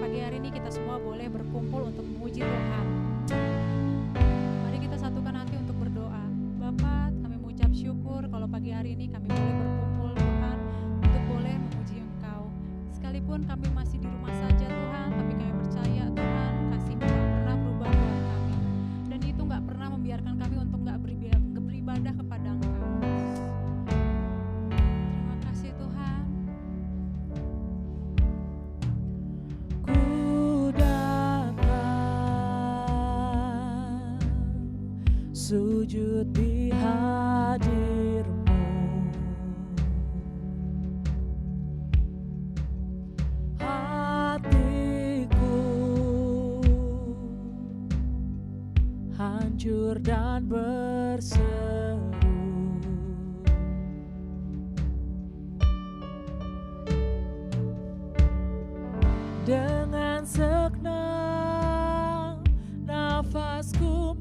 pagi hari ini kita semua boleh berkumpul untuk memuji Tuhan. Mari kita satukan hati untuk berdoa. Bapa, kami mengucap syukur kalau pagi hari ini kami boleh berkumpul Tuhan untuk boleh memuji Engkau. Sekalipun kami masih di rumah saja Tuhan, tapi kami percaya Tuhan kasih-Mu gak pernah berubah buat kami. Dan itu gak pernah membiarkan kami untuk gak beribadah kepada Engkau. Terima kasih Tuhan. Sujud di hadir-Mu, hatiku hancur dan berseru, dengan segenap nafasku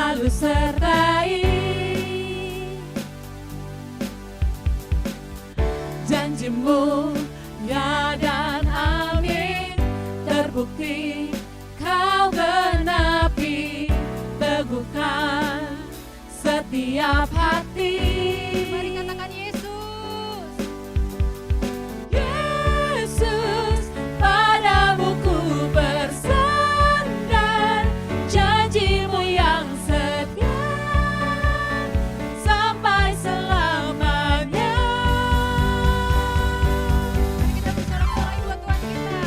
selalu sertai. Janjimu ya dan amin, terbukti kau genapi, teguhkan setiap hati. Mari katakan Yesus. Yesus, padamu ku bersandar, janjimu yang setia sampai selamanya. Mari kita bersorak-sorai buat Tuhan kita.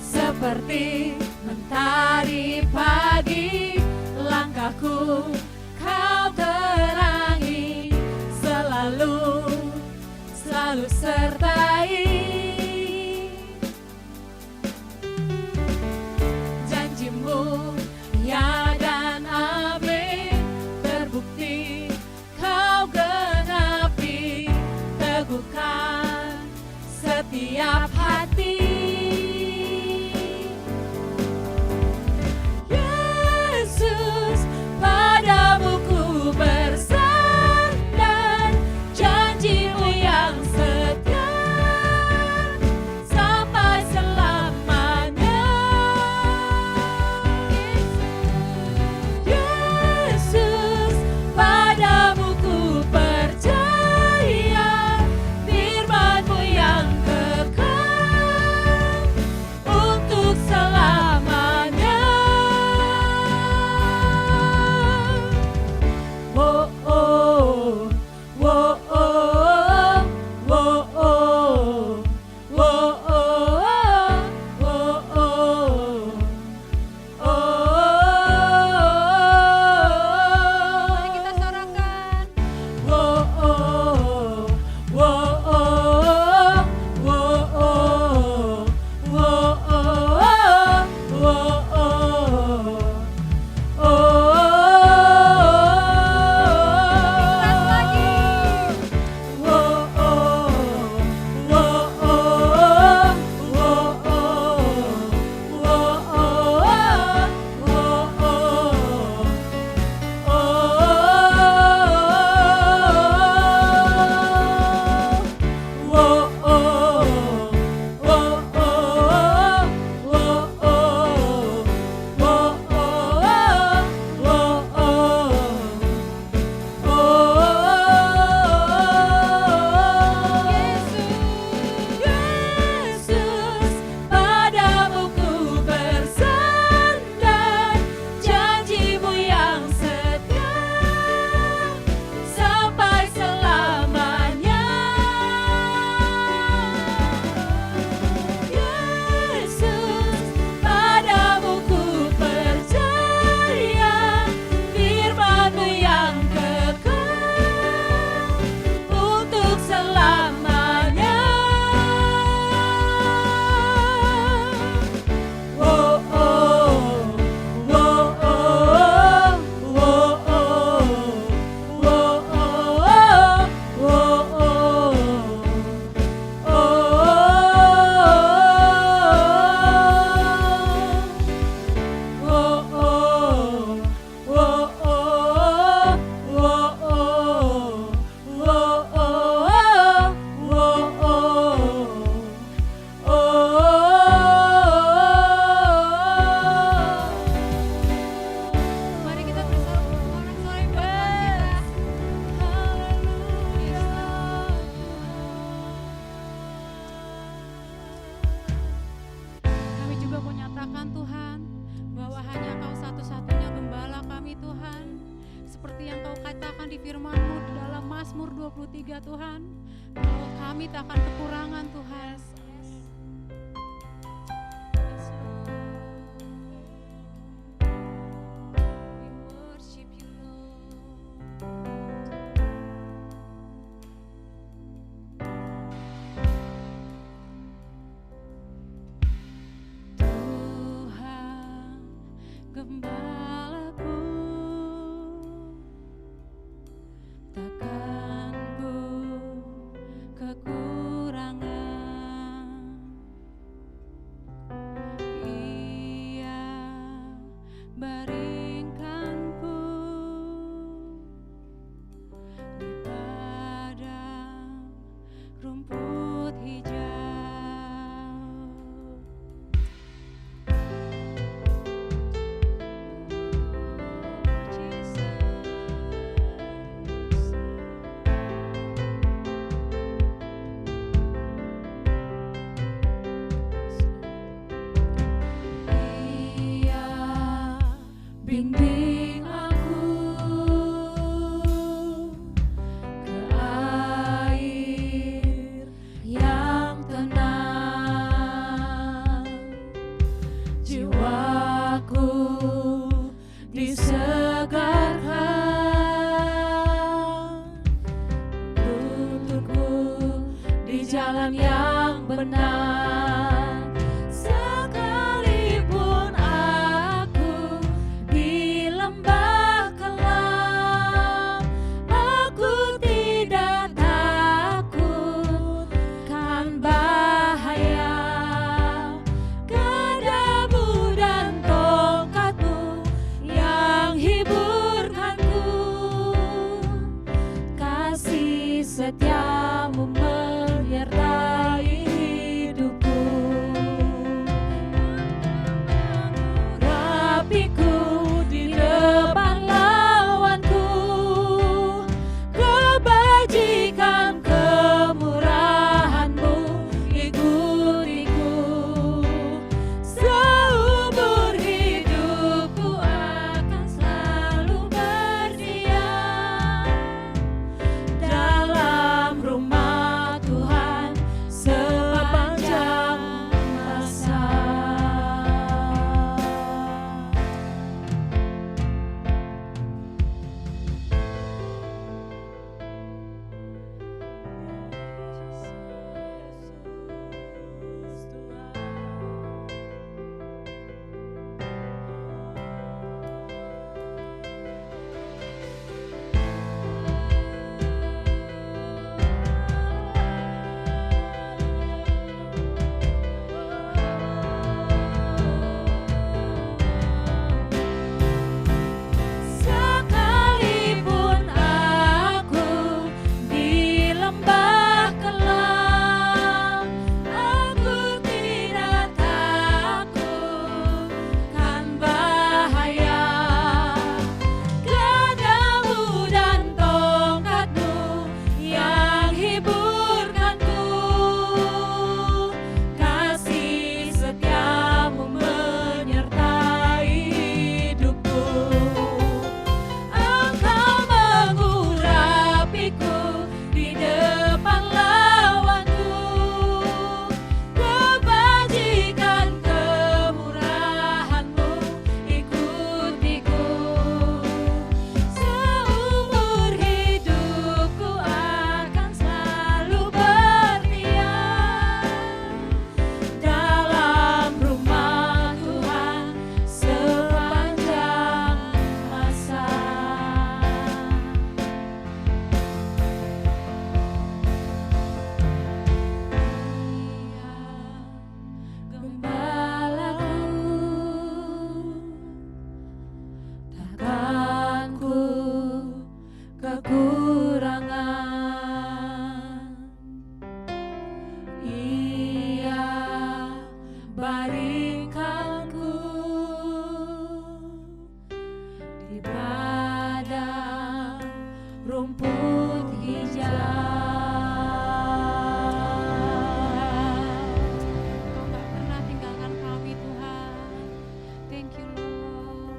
Seperti mentari pagi, langkahku kau terangi, selalu sertai. Janjimu ya dan amin, terbukti kau genapi, teguhkan setiap hati. Yesus, padamu ku bersandar, janjimu yang setia sampai selamanya. Yesus, padamu ku percaya, firman-Mu yang kekal untuk selamanya. Oh oh, oh oh, oh oh, oh oh, oh oh. Mari kita sorakan. Oh oh, oh oh, oh oh, oh oh, oh oh. Keras lagi. Yesus, padamu ku bersandar, janjimu yang setia sampai selamanya. Yesus, padamu ku percaya, firman-Mu yang kekal untuk selamanya. Oh oh, oh oh, oh oh, oh oh, Mari kita bersorak-sorai buat Tuhan kita. Kami juga mau nyatakan Tuhan bahwa hanya Kau satu-satunya gembala kami Tuhan. Seperti yang Kau katakan di firman-Mu di dalam Mazmur 23 Tuhan, bahwa kami tak akan kekurangan Tuhan. We worship you, Lord. Tuhan, gembalaku, jalan yang benar. Sekalipun aku di lembah kelam, aku tidak takut kan bahaya. Gadamu dan tongkatmu yang hiburkanku, kasih setiamu menyertai hidupku. Rapiku di depan lawanku, kebajikan kemurahanmu ikutiku. Seumur hidupku akan selalu berdiam dalam rumah Tuhan sepanjang masa. Sekalipun aku di lembah kelam, aku tidak takut kan bahaya. Gadamu dan tongkatmu yang hiburkanku, kasih setiamu menyertai hidupku. Engkau mengurapiku di depan lawanku, kebajikan kemurahanmu ikutiku. Seumur hidupku akan selalu berdiam dalam rumah Tuhan sepanjang masa. Dia gembalaku, takkan ku kekurangan. Ia baringkanku di padang rumput hijau. Kau gak pernah tinggalkan kami Tuhan. Thank you Lord.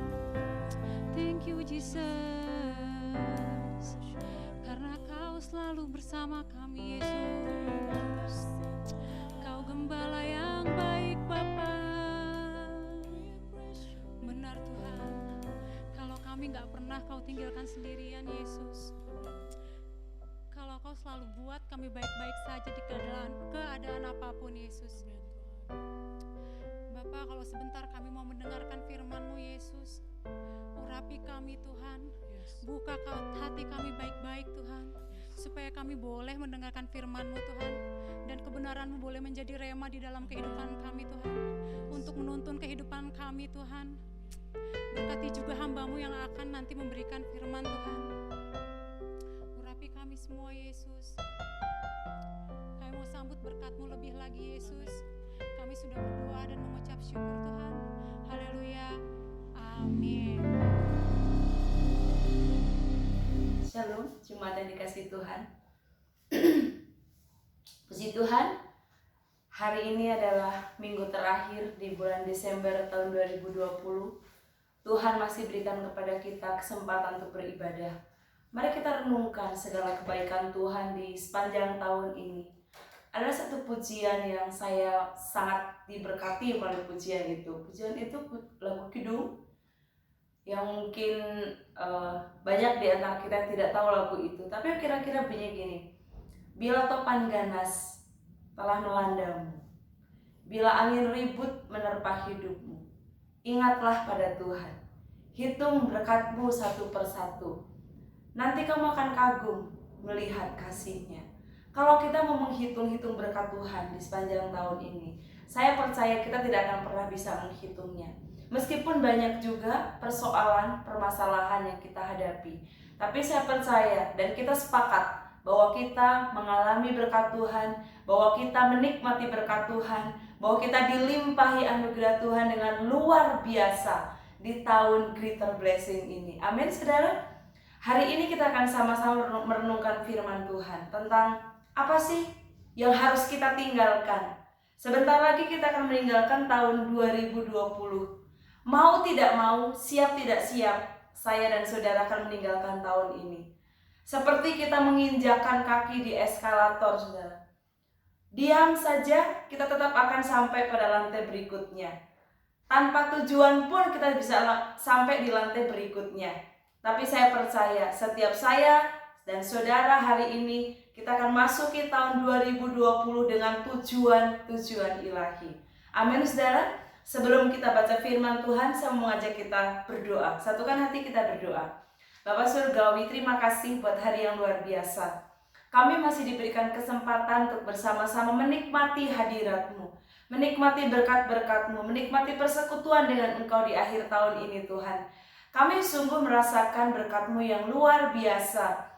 Thank you Jesus. Karena kau selalu bersama kami Yesus. Kau gembala yang baik Bapa. Benar Tuhan. Kalau kami gak pernah kau tinggalkan sendirian Yesus. Kalau kau selalu buat kami baik-baik saja di keadaan apapun Yesus. Bapa, kalau sebentar kami mau mendengarkan firman-Mu Yesus, urapi kami Tuhan, buka hati kami baik-baik Tuhan, supaya kami boleh mendengarkan firman-Mu Tuhan, dan kebenaran-Mu boleh menjadi rema di dalam kehidupan kami Tuhan, untuk menuntun kehidupan kami Tuhan. Berkati juga hamba-Mu yang akan nanti memberikan firman Tuhan. Urapi kami semua Yesus. Kami mau sambut berkat-Mu lebih lagi Yesus. Kami sudah berdoa dan mengucap syukur Tuhan. Haleluya. Amin. Shalom, jemaat yang dikasihi Tuhan. Puji Tuhan, hari ini adalah minggu terakhir di bulan Desember tahun 2020. Tuhan masih berikan kepada kita kesempatan untuk beribadah. Mari kita renungkan segala kebaikan Tuhan di sepanjang tahun ini. Ada satu pujian yang saya sangat diberkati melalui pujian itu. Pujian itu lagu kidung yang mungkin banyak di antara kita tidak tahu lagu itu. Tapi kira-kira bunyi gini. Bila topan ganas telah melandamu. Bila angin ribut menerpa hidupmu, ingatlah pada Tuhan. Hitung berkat-Mu satu persatu. Nanti kamu akan kagum melihat kasih-Nya. Kalau kita mau menghitung-hitung berkat Tuhan di sepanjang tahun ini, saya percaya kita tidak akan pernah bisa menghitungnya. Meskipun banyak juga persoalan, permasalahan yang kita hadapi, tapi saya percaya dan kita sepakat bahwa kita mengalami berkat Tuhan, bahwa kita menikmati berkat Tuhan, bahwa kita dilimpahi anugerah Tuhan dengan luar biasa di tahun Greater Blessing ini. Amin, saudara. Hari ini kita akan sama-sama merenungkan firman Tuhan tentang apa sih yang harus kita tinggalkan. Sebentar lagi kita akan meninggalkan tahun 2020. Mau tidak mau, siap tidak siap, saya dan saudara akan meninggalkan tahun ini. Seperti kita menginjakkan kaki di eskalator, saudara. Diam saja, kita tetap akan sampai pada lantai berikutnya. Tanpa tujuan pun kita bisa sampai di lantai berikutnya. Tapi saya percaya setiap saya dan saudara hari ini kita akan masuki tahun 2020 dengan tujuan-tujuan ilahi. Amin, saudara. Sebelum kita baca firman Tuhan, saya mau mengajak kita berdoa. Satukan hati kita berdoa. Bapak Surgawi, terima kasih buat hari yang luar biasa. Kami masih diberikan kesempatan untuk bersama-sama menikmati hadirat-Mu, menikmati berkat-berkat-Mu, menikmati persekutuan dengan Engkau di akhir tahun ini, Tuhan. Kami sungguh merasakan berkat-Mu yang luar biasa.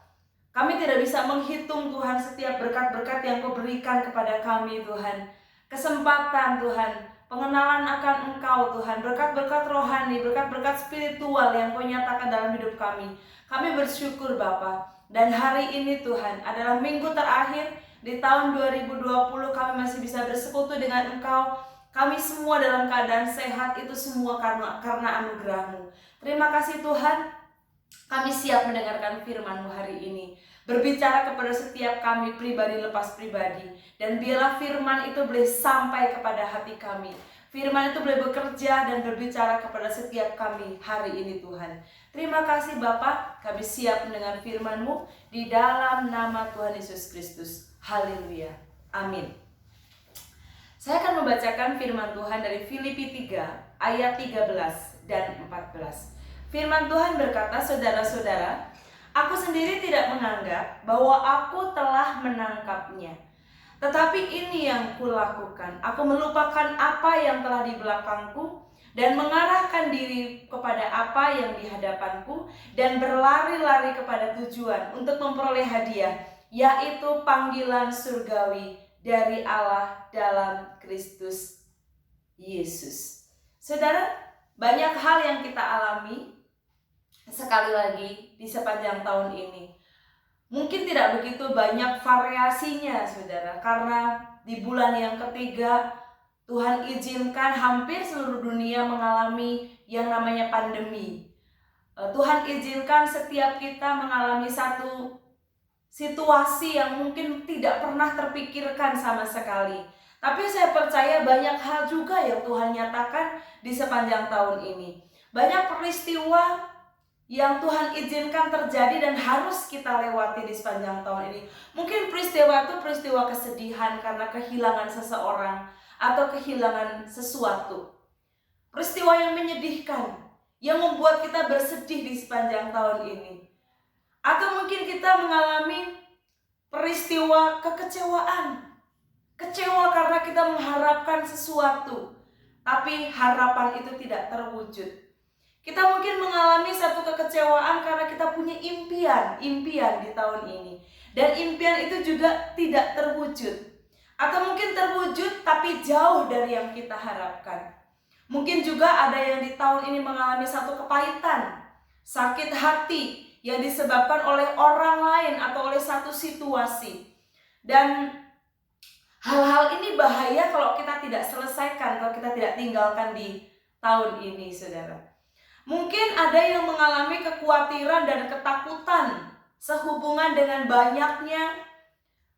Kami tidak bisa menghitung, Tuhan, setiap berkat-berkat yang Kau berikan kepada kami, Tuhan. Kesempatan, Tuhan, pengenalan akan Engkau, Tuhan, berkat-berkat rohani, berkat-berkat spiritual yang Kau nyatakan dalam hidup kami. Kami bersyukur, Bapa. Dan hari ini, Tuhan, adalah minggu terakhir di tahun 2020. Kami masih bisa bersekutu dengan Engkau. Kami semua dalam keadaan sehat, itu semua karena anugerah-Mu. Terima kasih, Tuhan. Kami siap mendengarkan firman-Mu hari ini. Berbicara kepada setiap kami pribadi lepas pribadi. Dan biarlah firman itu boleh sampai kepada hati kami. Firman itu boleh bekerja dan berbicara kepada setiap kami hari ini, Tuhan. Terima kasih, Bapa. Kami siap mendengar firman-Mu di dalam nama Tuhan Yesus Kristus. Haleluya. Amin. Saya akan membacakan firman Tuhan dari Filipi 3 ayat 13 dan 14. Firman Tuhan berkata, saudara-saudara, aku sendiri tidak menganggap bahwa aku telah menangkapnya. Tetapi ini yang kulakukan, aku melupakan apa yang telah di belakangku dan mengarahkan diri kepada apa yang di hadapanku dan berlari-lari kepada tujuan untuk memperoleh hadiah, yaitu panggilan surgawi dari Allah dalam Kristus Yesus. Saudara, banyak hal yang kita alami sekali lagi di sepanjang tahun ini. Mungkin tidak begitu banyak variasinya, saudara, karena di bulan yang ketiga Tuhan izinkan hampir seluruh dunia mengalami yang namanya pandemi. Tuhan izinkan setiap kita mengalami satu situasi yang mungkin tidak pernah terpikirkan sama sekali. Tapi saya percaya banyak hal juga yang Tuhan nyatakan di sepanjang tahun ini. Banyak peristiwa yang Tuhan izinkan terjadi dan harus kita lewati di sepanjang tahun ini. Mungkin peristiwa itu peristiwa kesedihan karena kehilangan seseorang atau kehilangan sesuatu. Peristiwa yang menyedihkan, yang membuat kita bersedih di sepanjang tahun ini. Atau mungkin kita mengalami peristiwa kekecewaan. Kecewa karena kita mengharapkan sesuatu, tapi harapan itu tidak terwujud. Kita mungkin mengalami satu kekecewaan karena kita punya impian di tahun ini. Dan impian itu juga tidak terwujud. Atau mungkin terwujud tapi jauh dari yang kita harapkan. Mungkin juga ada yang di tahun ini mengalami satu kepahitan, sakit hati yang disebabkan oleh orang lain atau oleh satu situasi. Dan hal-hal ini bahaya kalau kita tidak selesaikan, kalau kita tidak tinggalkan di tahun ini, saudara. Mungkin ada yang mengalami kekhawatiran dan ketakutan sehubungan dengan banyaknya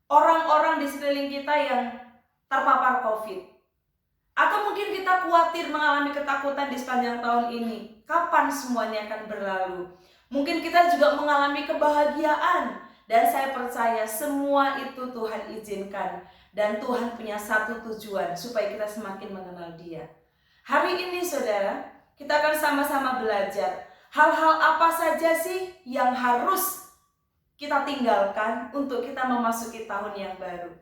orang-orang di sekeliling kita yang terpapar COVID. Atau mungkin kita khawatir mengalami ketakutan di sepanjang tahun ini. Kapan semuanya akan berlalu? Mungkin kita juga mengalami kebahagiaan. Dan saya percaya semua itu Tuhan izinkan Dan Tuhan punya satu tujuan supaya kita semakin mengenal Dia. Hari ini saudara, kita akan sama-sama belajar hal-hal apa saja sih yang harus kita tinggalkan untuk kita memasuki tahun yang baru.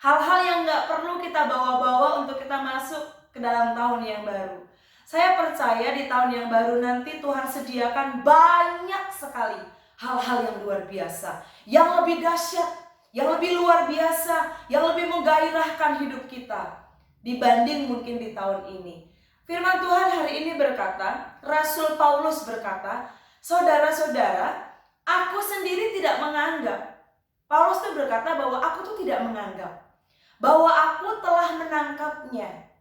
Hal-hal yang gak perlu kita bawa-bawa untuk kita masuk ke dalam tahun yang baru. Saya percaya di tahun yang baru nanti Tuhan sediakan banyak sekali hal-hal yang luar biasa, yang lebih dahsyat, yang lebih luar biasa, yang lebih menggairahkan hidup kita dibanding mungkin di tahun ini. Firman Tuhan hari ini berkata, Rasul Paulus berkata, saudara-saudara, aku sendiri tidak menganggap. Paulus itu berkata bahwa aku tuh tidak menganggap bahwa aku telah menangkapnya.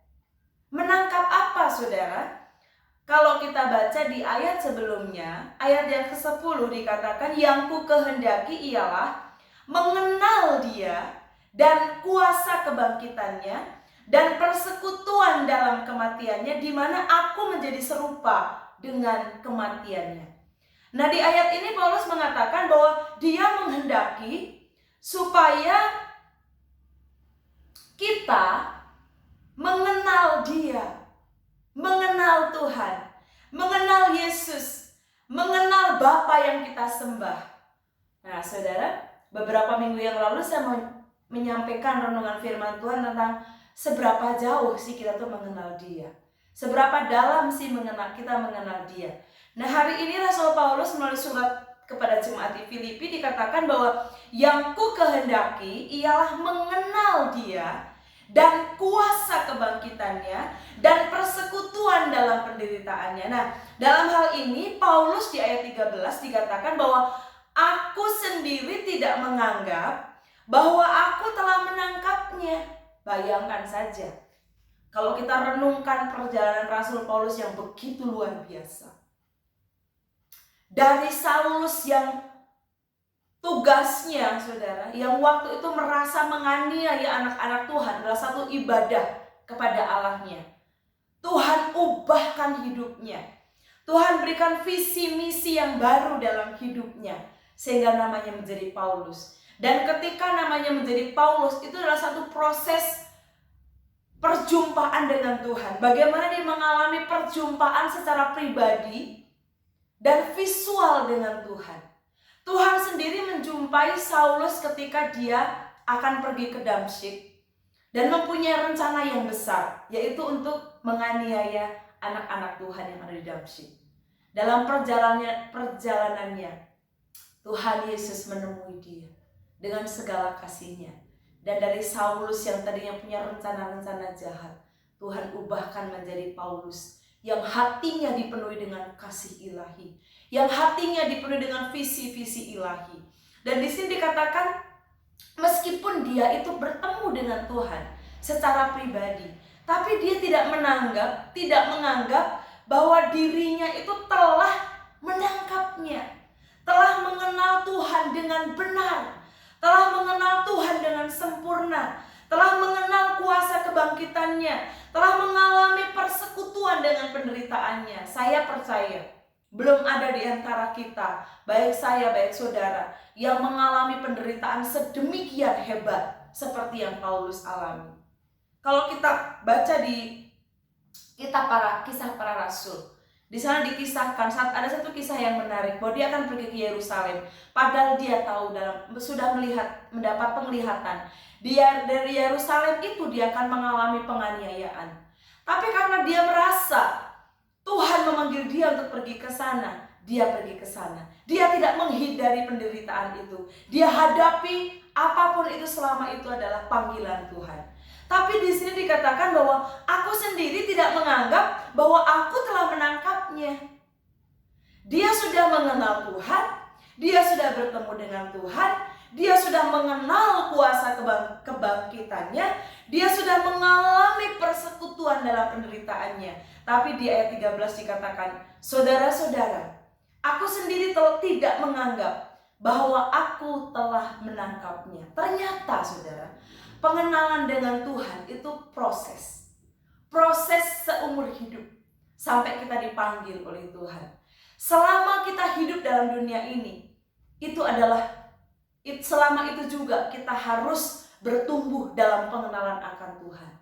Menangkap apa saudara? Kalau kita baca di ayat sebelumnya, ayat yang ke-10 dikatakan, yang ku kehendaki ialah mengenal Dia dan kuasa kebangkitannya dan persekutuan dalam kematiannya, di mana aku menjadi serupa dengan kematiannya. Nah, di ayat ini Paulus mengatakan bahwa dia menghendaki supaya kita mengenal Dia, mengenal Tuhan, mengenal Yesus, mengenal Bapa yang kita sembah. Nah, saudara, beberapa minggu yang lalu saya menyampaikan renungan firman Tuhan tentang seberapa jauh sih kita tuh mengenal Dia, seberapa dalam sih kita mengenal Dia. Nah, hari ini Rasul Paulus menulis surat kepada jemaat di Filipi dikatakan bahwa yang ku kehendaki ialah mengenal Dia dan kuasa kebangkitannya dan persekutuan dalam penderitaannya. Nah, dalam hal ini Paulus di ayat 13 dikatakan bahwa aku sendiri tidak menganggap bahwa aku telah menangkapnya. Bayangkan saja kalau kita renungkan perjalanan Rasul Paulus yang begitu luar biasa. Dari Saulus yang tugasnya, saudara, yang waktu itu merasa menganiaya anak-anak Tuhan adalah satu ibadah kepada Allahnya. Tuhan ubahkan hidupnya. Tuhan berikan visi misi yang baru dalam hidupnya, sehingga namanya menjadi Paulus. Dan ketika namanya menjadi Paulus, itu adalah satu proses perjumpaan dengan Tuhan. Bagaimana dia mengalami perjumpaan secara pribadi dan visual dengan Tuhan. Tuhan sendiri menjumpai Saulus ketika dia akan pergi ke Damsyik dan mempunyai rencana yang besar, yaitu untuk menganiaya anak-anak Tuhan yang ada di Damsyik. Dalam perjalanannya, Tuhan Yesus menemui dia dengan segala kasih-Nya. Dan dari Saulus yang tadinya punya rencana-rencana jahat, Tuhan ubahkan menjadi Paulus yang hatinya dipenuhi dengan kasih ilahi, yang hatinya dipenuhi dengan visi-visi ilahi. Dan di sini dikatakan meskipun dia itu bertemu dengan Tuhan secara pribadi, tapi dia tidak menganggap bahwa dirinya itu telah menangkapnya, telah mengenal Tuhan dengan benar, telah mengenal Tuhan dengan sempurna, telah mengenal kuasa kebangkitannya, telah mengalami persekutuan dengan penderitaannya. Saya percaya belum ada di antara kita, baik saya, baik saudara, yang mengalami penderitaan sedemikian hebat seperti yang Paulus alami. Kalau kita baca di kisah para rasul, di sana dikisahkan ada satu kisah yang menarik bahwa dia akan pergi ke Yerusalem, padahal dia tahu sudah mendapat penglihatan dari Yerusalem itu dia akan mengalami penganiayaan. Tapi karena dia merasa Tuhan memanggil dia untuk pergi ke sana, dia pergi ke sana. Dia tidak menghindari penderitaan itu. Dia hadapi apapun itu selama itu adalah panggilan Tuhan. Tapi di sini dikatakan bahwa aku sendiri tidak menganggap bahwa aku telah menangkapnya. Dia sudah mengenal Tuhan, dia sudah bertemu dengan Tuhan, dia sudah mengenal kuasa kebangkitannya, dia sudah mengalami persekutuan dalam penderitaannya. Tapi di ayat 13 dikatakan, saudara-saudara, aku sendiri tidak menganggap bahwa aku telah menangkapnya. Ternyata saudara, pengenalan dengan Tuhan itu proses seumur hidup sampai kita dipanggil oleh Tuhan. Selama kita hidup dalam dunia ini, selama itu juga kita harus bertumbuh dalam pengenalan akan Tuhan.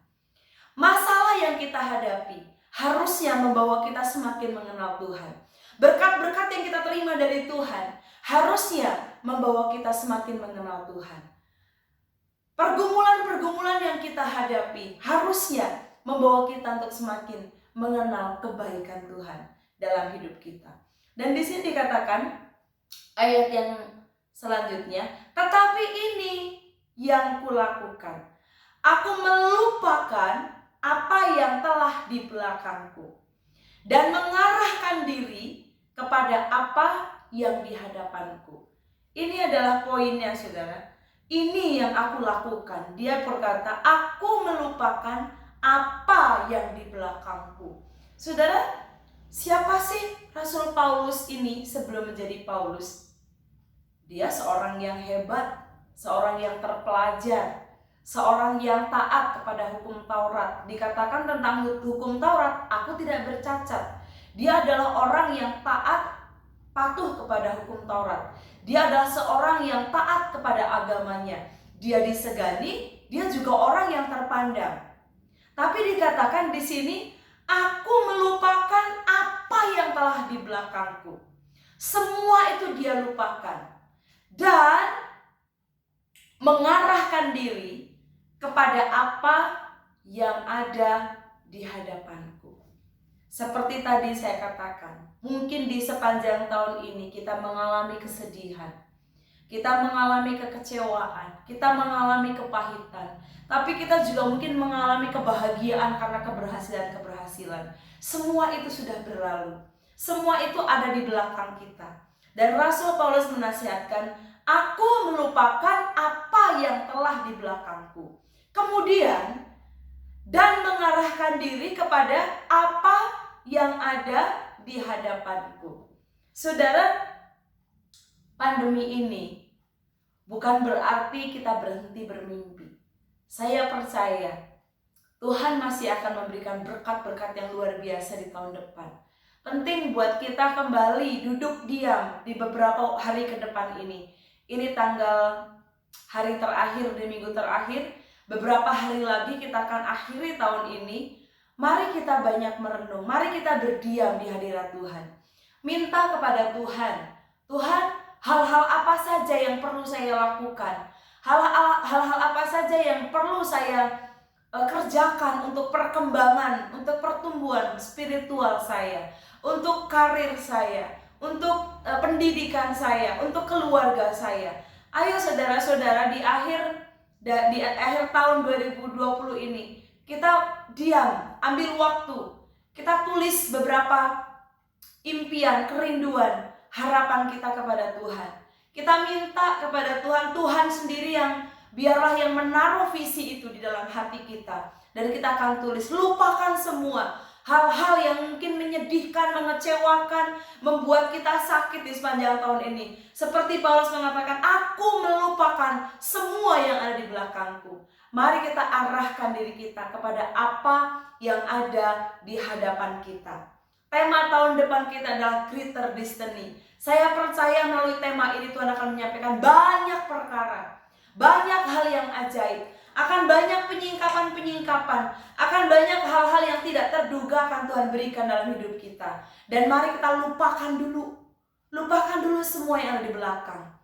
Masalah yang kita hadapi harusnya membawa kita semakin mengenal Tuhan. Berkat-berkat yang kita terima dari Tuhan harusnya membawa kita semakin mengenal Tuhan. Pergumulan-pergumulan yang kita hadapi harusnya membawa kita untuk semakin mengenal kebaikan Tuhan dalam hidup kita. Dan di sini dikatakan ayat yang selanjutnya, tetapi ini yang kulakukan, aku melupakan apa yang telah di belakangku dan mengarahkan diri kepada apa yang di hadapanku. Ini adalah poinnya, saudara. Ini yang aku lakukan. Dia berkata, aku melupakan apa yang di belakangku. Saudara, siapa sih Rasul Paulus ini sebelum menjadi Paulus? Dia seorang yang hebat, seorang yang terpelajar, seorang yang taat kepada hukum Taurat. Dikatakan tentang hukum Taurat, aku tidak bercacat. Dia adalah orang yang taat, patuh kepada hukum Taurat. Dia adalah seorang yang taat kepada agamanya. Dia disegani, dia juga orang yang terpandang. Tapi dikatakan di sini, aku melupakan apa yang telah di belakangku. Semua itu dia lupakan. Dan mengarahkan diri kepada apa yang ada di hadapanku. Seperti tadi saya katakan, mungkin di sepanjang tahun ini kita mengalami kesedihan, kita mengalami kekecewaan, kita mengalami kepahitan, tapi kita juga mungkin mengalami kebahagiaan karena keberhasilan-keberhasilan. Semua itu sudah berlalu, semua itu ada di belakang kita. Dan Rasul Paulus menasihatkan, aku melupakan apa yang telah di belakangku. Kemudian, dan mengarahkan diri kepada apa yang ada di hadapanku. Saudara, pandemi ini bukan berarti kita berhenti bermimpi. Saya percaya Tuhan masih akan memberikan berkat-berkat yang luar biasa di tahun depan. Penting buat kita kembali duduk diam di beberapa hari ke depan ini. Ini tanggal hari terakhir di minggu terakhir. Beberapa hari lagi kita akan akhiri tahun ini. Mari kita banyak merenung, mari kita berdiam di hadirat Tuhan. Minta kepada Tuhan, Tuhan, hal-hal apa saja yang perlu saya lakukan, hal-hal apa saja yang perlu saya kerjakan untuk perkembangan, untuk pertumbuhan spiritual saya, untuk karir saya, untuk pendidikan saya, untuk keluarga saya. Ayo saudara-saudara, di akhir tahun 2020 ini kita diam, ambil waktu, kita tulis beberapa impian, kerinduan, harapan kita kepada Tuhan. Kita minta kepada Tuhan, Tuhan sendiri yang biarlah yang menaruh visi itu di dalam hati kita. Dan kita akan tulis, lupakan semua hal-hal yang mungkin menyedihkan, mengecewakan, membuat kita sakit di sepanjang tahun ini. Seperti Paulus mengatakan, aku melupakan semua yang ada di belakangku. Mari kita arahkan diri kita kepada apa yang ada di hadapan kita. Tema tahun depan kita adalah Greater Destiny. Saya percaya melalui tema ini Tuhan akan menyampaikan banyak perkara, banyak hal yang ajaib, akan banyak penyingkapan-penyingkapan, akan banyak hal-hal yang tidak terduga akan Tuhan berikan dalam hidup kita. Dan mari kita lupakan dulu semua yang ada di belakang.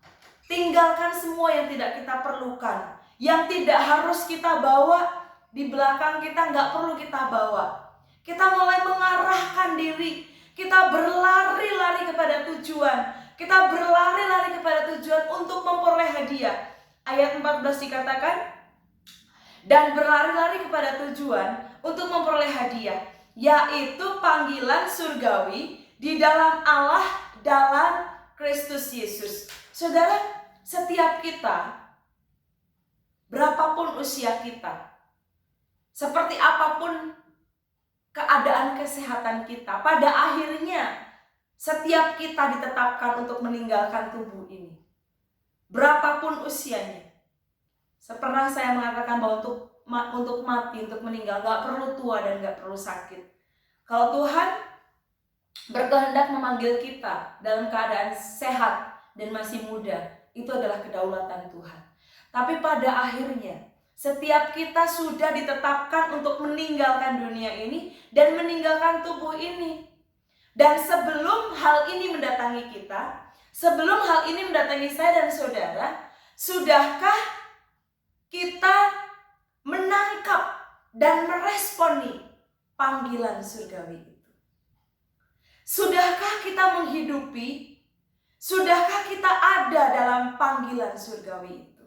Tinggalkan semua yang tidak kita perlukan, yang tidak harus kita bawa di belakang kita, nggak perlu kita bawa. Kita mulai mengarahkan diri, kita berlari-lari kepada tujuan, kita berlari-lari kepada tujuan untuk memperoleh hadiah. Ayat 14 dikatakan, dan berlari-lari kepada tujuan untuk memperoleh hadiah, yaitu panggilan surgawi di dalam Allah dalam Kristus Yesus. Saudara, setiap kita, berapapun usia kita, seperti apapun keadaan kesehatan kita, pada akhirnya setiap kita ditetapkan untuk meninggalkan tubuh ini. Berapapun usianya. Pernah saya mengatakan bahwa untuk mati, untuk meninggal, gak perlu tua dan gak perlu sakit. Kalau Tuhan berkehendak memanggil kita dalam keadaan sehat dan masih muda, itu adalah kedaulatan Tuhan. Tapi pada akhirnya setiap kita sudah ditetapkan untuk meninggalkan dunia ini dan meninggalkan tubuh ini. Dan sebelum hal ini mendatangi kita, sebelum hal ini mendatangi saya dan saudara, sudahkah kita menangkap dan meresponi panggilan surgawi itu? Sudahkah kita menghidupi? Sudahkah kita ada dalam panggilan surgawi itu?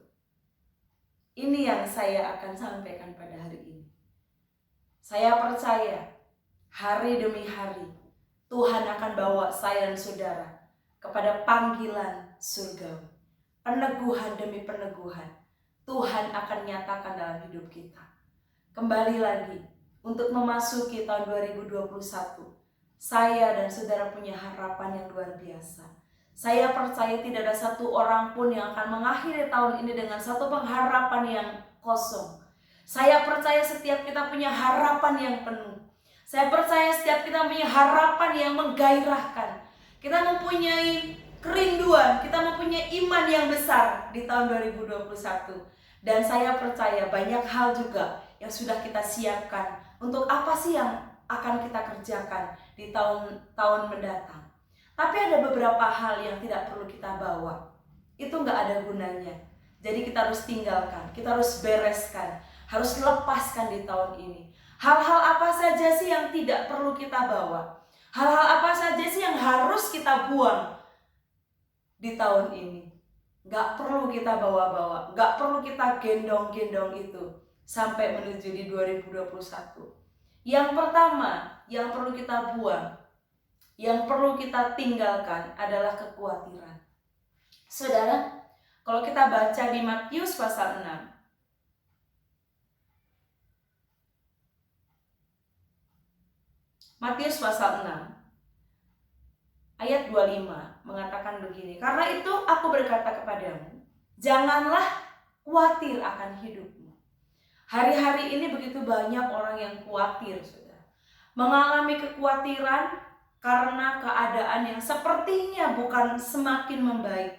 Ini yang saya akan sampaikan pada hari ini. Saya percaya hari demi hari Tuhan akan bawa saya dan saudara kepada panggilan surgawi. Peneguhan demi peneguhan Tuhan akan nyatakan dalam hidup kita. Kembali lagi, untuk memasuki tahun 2021, saya dan saudara punya harapan yang luar biasa. Saya percaya tidak ada satu orang pun yang akan mengakhiri tahun ini dengan satu pengharapan yang kosong. Saya percaya setiap kita punya harapan yang penuh. Saya percaya setiap kita punya harapan yang menggairahkan. Kita mempunyai kerinduan, kita mempunyai iman yang besar di tahun 2021. Dan saya percaya banyak hal juga yang sudah kita siapkan. Untuk apa sih yang akan kita kerjakan di tahun mendatang. Tapi ada beberapa hal yang tidak perlu kita bawa. Itu nggak ada gunanya. Jadi kita harus tinggalkan, kita harus bereskan, harus lepaskan di tahun ini. Hal-hal apa saja sih yang tidak perlu kita bawa? Hal-hal apa saja sih yang harus kita buang di tahun ini? Nggak perlu kita bawa-bawa, nggak perlu kita gendong-gendong itu sampai menuju di 2021. Yang pertama yang perlu kita buang, yang perlu kita tinggalkan adalah kekhawatiran. Saudara, kalau kita baca di Matius pasal 6, Matius pasal 6 ayat 25 mengatakan begini, karena itu aku berkata kepadamu, janganlah khawatir akan hidupmu. Hari-hari ini begitu banyak orang yang khawatir, saudara, mengalami kekhawatiran karena keadaan yang sepertinya bukan semakin membaik,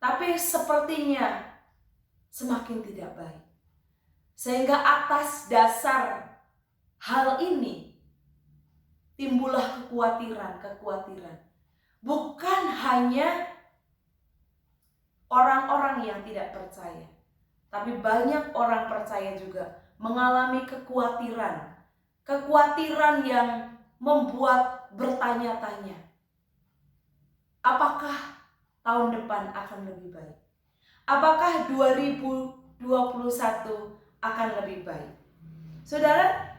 tapi sepertinya semakin tidak baik. Sehingga atas dasar hal ini timbullah kekhawatiran. Bukan hanya orang-orang yang tidak percaya, tapi banyak orang percaya juga mengalami kekhawatiran. Kekhawatiran yang membuat bertanya-tanya, apakah tahun depan akan lebih baik? Apakah 2021 akan lebih baik? Saudara,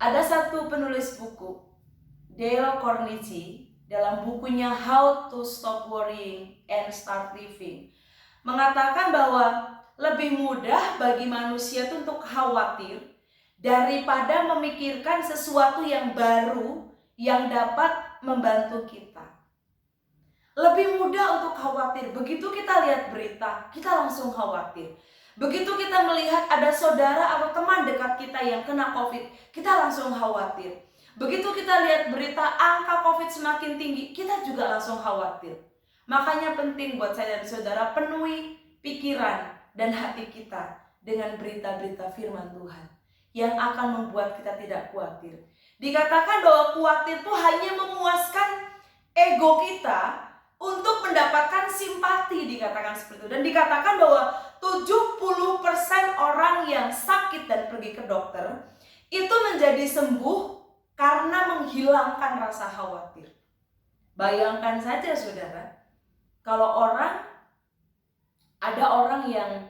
ada satu penulis buku, Dale Carnegie, dalam bukunya How to Stop Worrying and Start Living, mengatakan bahwa lebih mudah bagi manusia itu untuk khawatir daripada memikirkan sesuatu yang baru yang dapat membantu kita. Lebih mudah untuk khawatir. Begitu kita lihat berita, kita langsung khawatir. Begitu kita melihat ada saudara atau teman dekat kita yang kena COVID, kita langsung khawatir. Begitu kita lihat berita angka COVID semakin tinggi, kita juga langsung khawatir. Makanya penting buat saya dan saudara penuhi pikiran dan hati kita dengan berita-berita firman Tuhan yang akan membuat kita tidak khawatir. Dikatakan bahwa khawatir itu hanya memuaskan ego kita untuk mendapatkan simpati, dikatakan seperti itu. Dan dikatakan bahwa 70% orang yang sakit dan pergi ke dokter itu menjadi sembuh karena menghilangkan rasa khawatir. Bayangkan saja saudara, kalau ada orang yang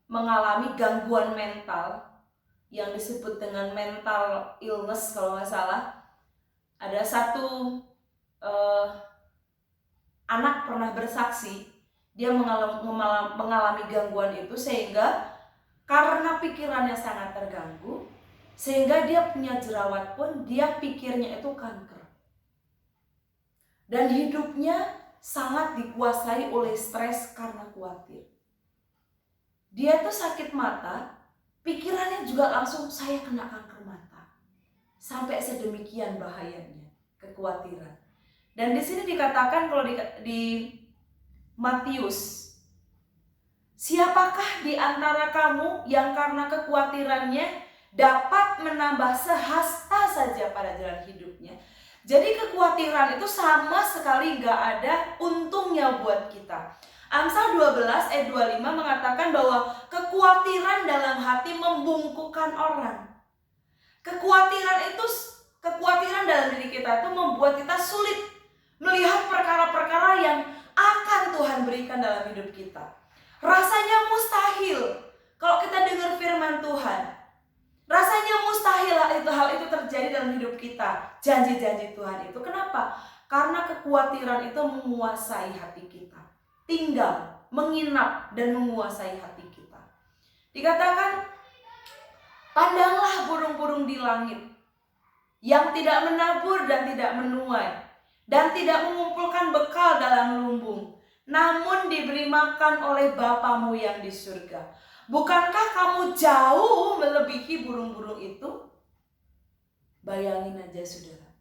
mengalami gangguan mental yang disebut dengan mental illness kalau nggak salah. Ada satu anak pernah bersaksi, dia mengalami gangguan itu sehingga karena pikirannya sangat terganggu, sehingga dia punya jerawat pun dia pikirnya itu kanker. Dan hidupnya sangat dikuasai oleh stres karena khawatir. Dia tuh sakit mata, pikirannya juga langsung saya kena kanker mata. Sampai sedemikian bahayanya kekhawatiran. Dan di sini dikatakan kalau di Matius, siapakah di antara kamu yang karena kekhawatirannya dapat menambah sehasta saja pada jalan hidupnya? Jadi kekhawatiran itu sama sekali gak ada untungnya buat kita. Amsal 12 ayat 25 mengatakan bahwa kekhawatiran dalam hati membungkukkan orang. Kekhawatiran dalam diri kita itu membuat kita sulit melihat perkara-perkara yang akan Tuhan berikan dalam hidup kita. Rasanya mustahil kalau kita dengar firman Tuhan. Rasanya mustahil hal itu terjadi dalam hidup kita. Janji-janji Tuhan itu. Kenapa? Karena kekhawatiran itu menguasai hati kita. Tinggal, menginap, dan menguasai hati kita. Dikatakan, pandanglah burung-burung di langit yang tidak menabur dan tidak menuai, dan tidak mengumpulkan bekal dalam lumbung, namun diberi makan oleh Bapamu yang di surga. Bukankah kamu jauh melebihi burung-burung itu? Bayangin aja saudara.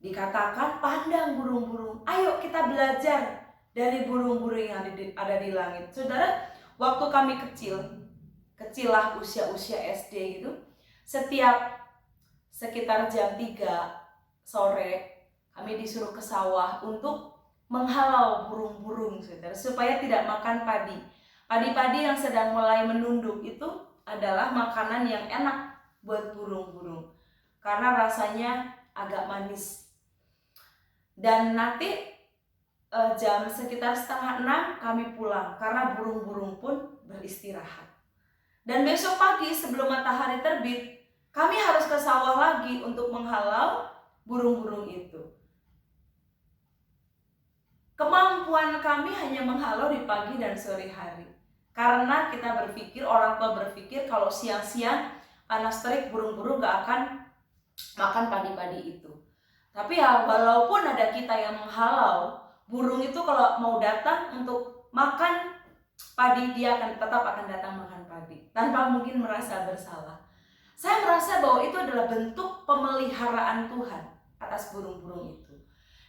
Dikatakan pandang burung-burung. Ayo kita belajar dari burung-burung yang ada di langit. Saudara, waktu kami kecil lah usia-usia SD gitu, setiap sekitar jam 3 sore kami disuruh ke sawah untuk menghalau burung-burung, saudara, supaya tidak makan padi. Padi-padi yang sedang mulai menunduk itu adalah makanan yang enak buat burung-burung karena rasanya agak manis. Dan nanti jam sekitar 5:30 kami pulang karena burung-burung pun beristirahat. Dan besok pagi sebelum matahari terbit, kami harus ke sawah lagi untuk menghalau burung-burung itu. Kemampuan kami hanya menghalau di pagi dan sore hari. Karena kita berpikir, orang tua berpikir kalau siang-siang panas terik burung-burung gak akan makan padi-padi itu. Tapi ya walaupun ada kita yang menghalau, burung itu kalau mau datang untuk makan padi, dia tetap akan datang makan padi tanpa mungkin merasa bersalah. Saya merasa bahwa itu adalah bentuk pemeliharaan Tuhan atas burung-burung itu.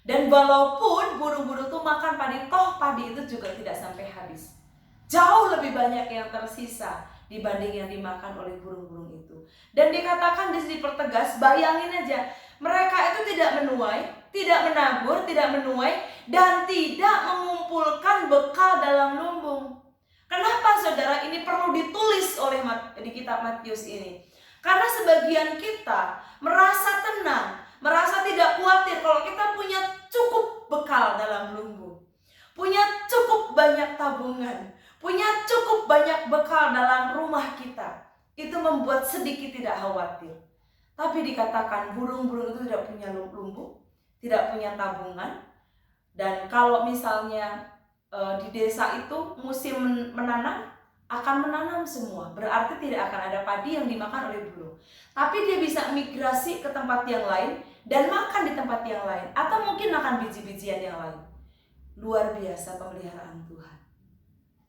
Dan walaupun burung-burung itu makan padi, toh padi itu juga tidak sampai habis. Jauh lebih banyak yang tersisa dibanding yang dimakan oleh burung-burung itu. Dan dikatakan di sini pertegas, bayangin aja, mereka itu tidak menuai, tidak menabur, tidak menuai, dan tidak mengumpulkan bekal dalam lumbung. Kenapa saudara ini perlu ditulis di kitab Matius ini? Karena sebagian kita merasa tenang, merasa tidak khawatir kalau kita punya cukup bekal dalam lumbung, punya cukup banyak tabungan, punya cukup banyak bekal dalam rumah kita. Itu membuat sedikit tidak khawatir. Tapi dikatakan burung-burung itu tidak punya lumbung, tidak punya tabungan. Dan kalau misalnya di desa itu musim menanam, akan menanam semua. Berarti tidak akan ada padi yang dimakan oleh burung. Tapi dia bisa migrasi ke tempat yang lain dan makan di tempat yang lain. Atau mungkin makan biji-bijian yang lain. Luar biasa pemeliharaan Tuhan.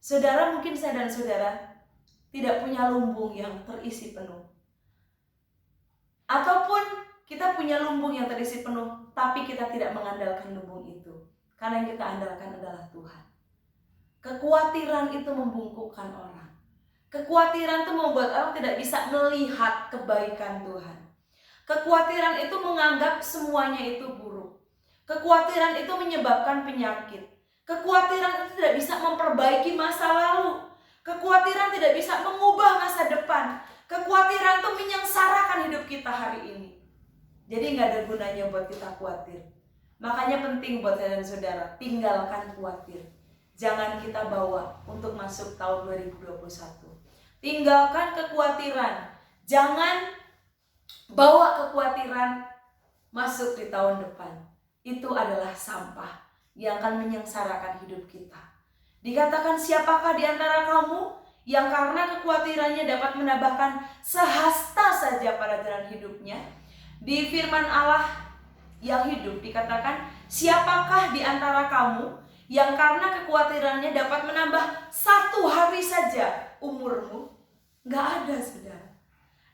Saudara, mungkin saya dan saudara tidak punya lumbung yang terisi penuh. Ataupun kita punya lumbung yang terisi penuh, tapi kita tidak mengandalkan lumbung itu. Karena yang kita andalkan adalah Tuhan. Kekhawatiran itu membungkukkan orang. Kekhawatiran itu membuat orang tidak bisa melihat kebaikan Tuhan. Kekhawatiran itu menganggap semuanya itu buruk. Kekhawatiran itu menyebabkan penyakit. Kekhawatiran itu tidak bisa memperbaiki masa lalu. Kekhawatiran tidak bisa mengubah masa depan. Kekhawatiran itu menyengsarakan hidup kita hari ini. Jadi gak ada gunanya buat kita khawatir. Makanya penting buat saya dan saudara, tinggalkan khawatir. Jangan kita bawa untuk masuk tahun 2021. Tinggalkan kekhawatiran. Jangan bawa kekhawatiran masuk di tahun depan. Itu adalah sampah yang akan menyengsarakan hidup kita. Dikatakan, siapakah di antara kamu yang karena kekhawatirannya dapat menambahkan sehasta saja pada jalan hidupnya? Di firman Allah yang hidup dikatakan, siapakah di antara kamu yang karena kekhawatirannya dapat menambah 1 hari saja umurmu? Gak ada, saudara.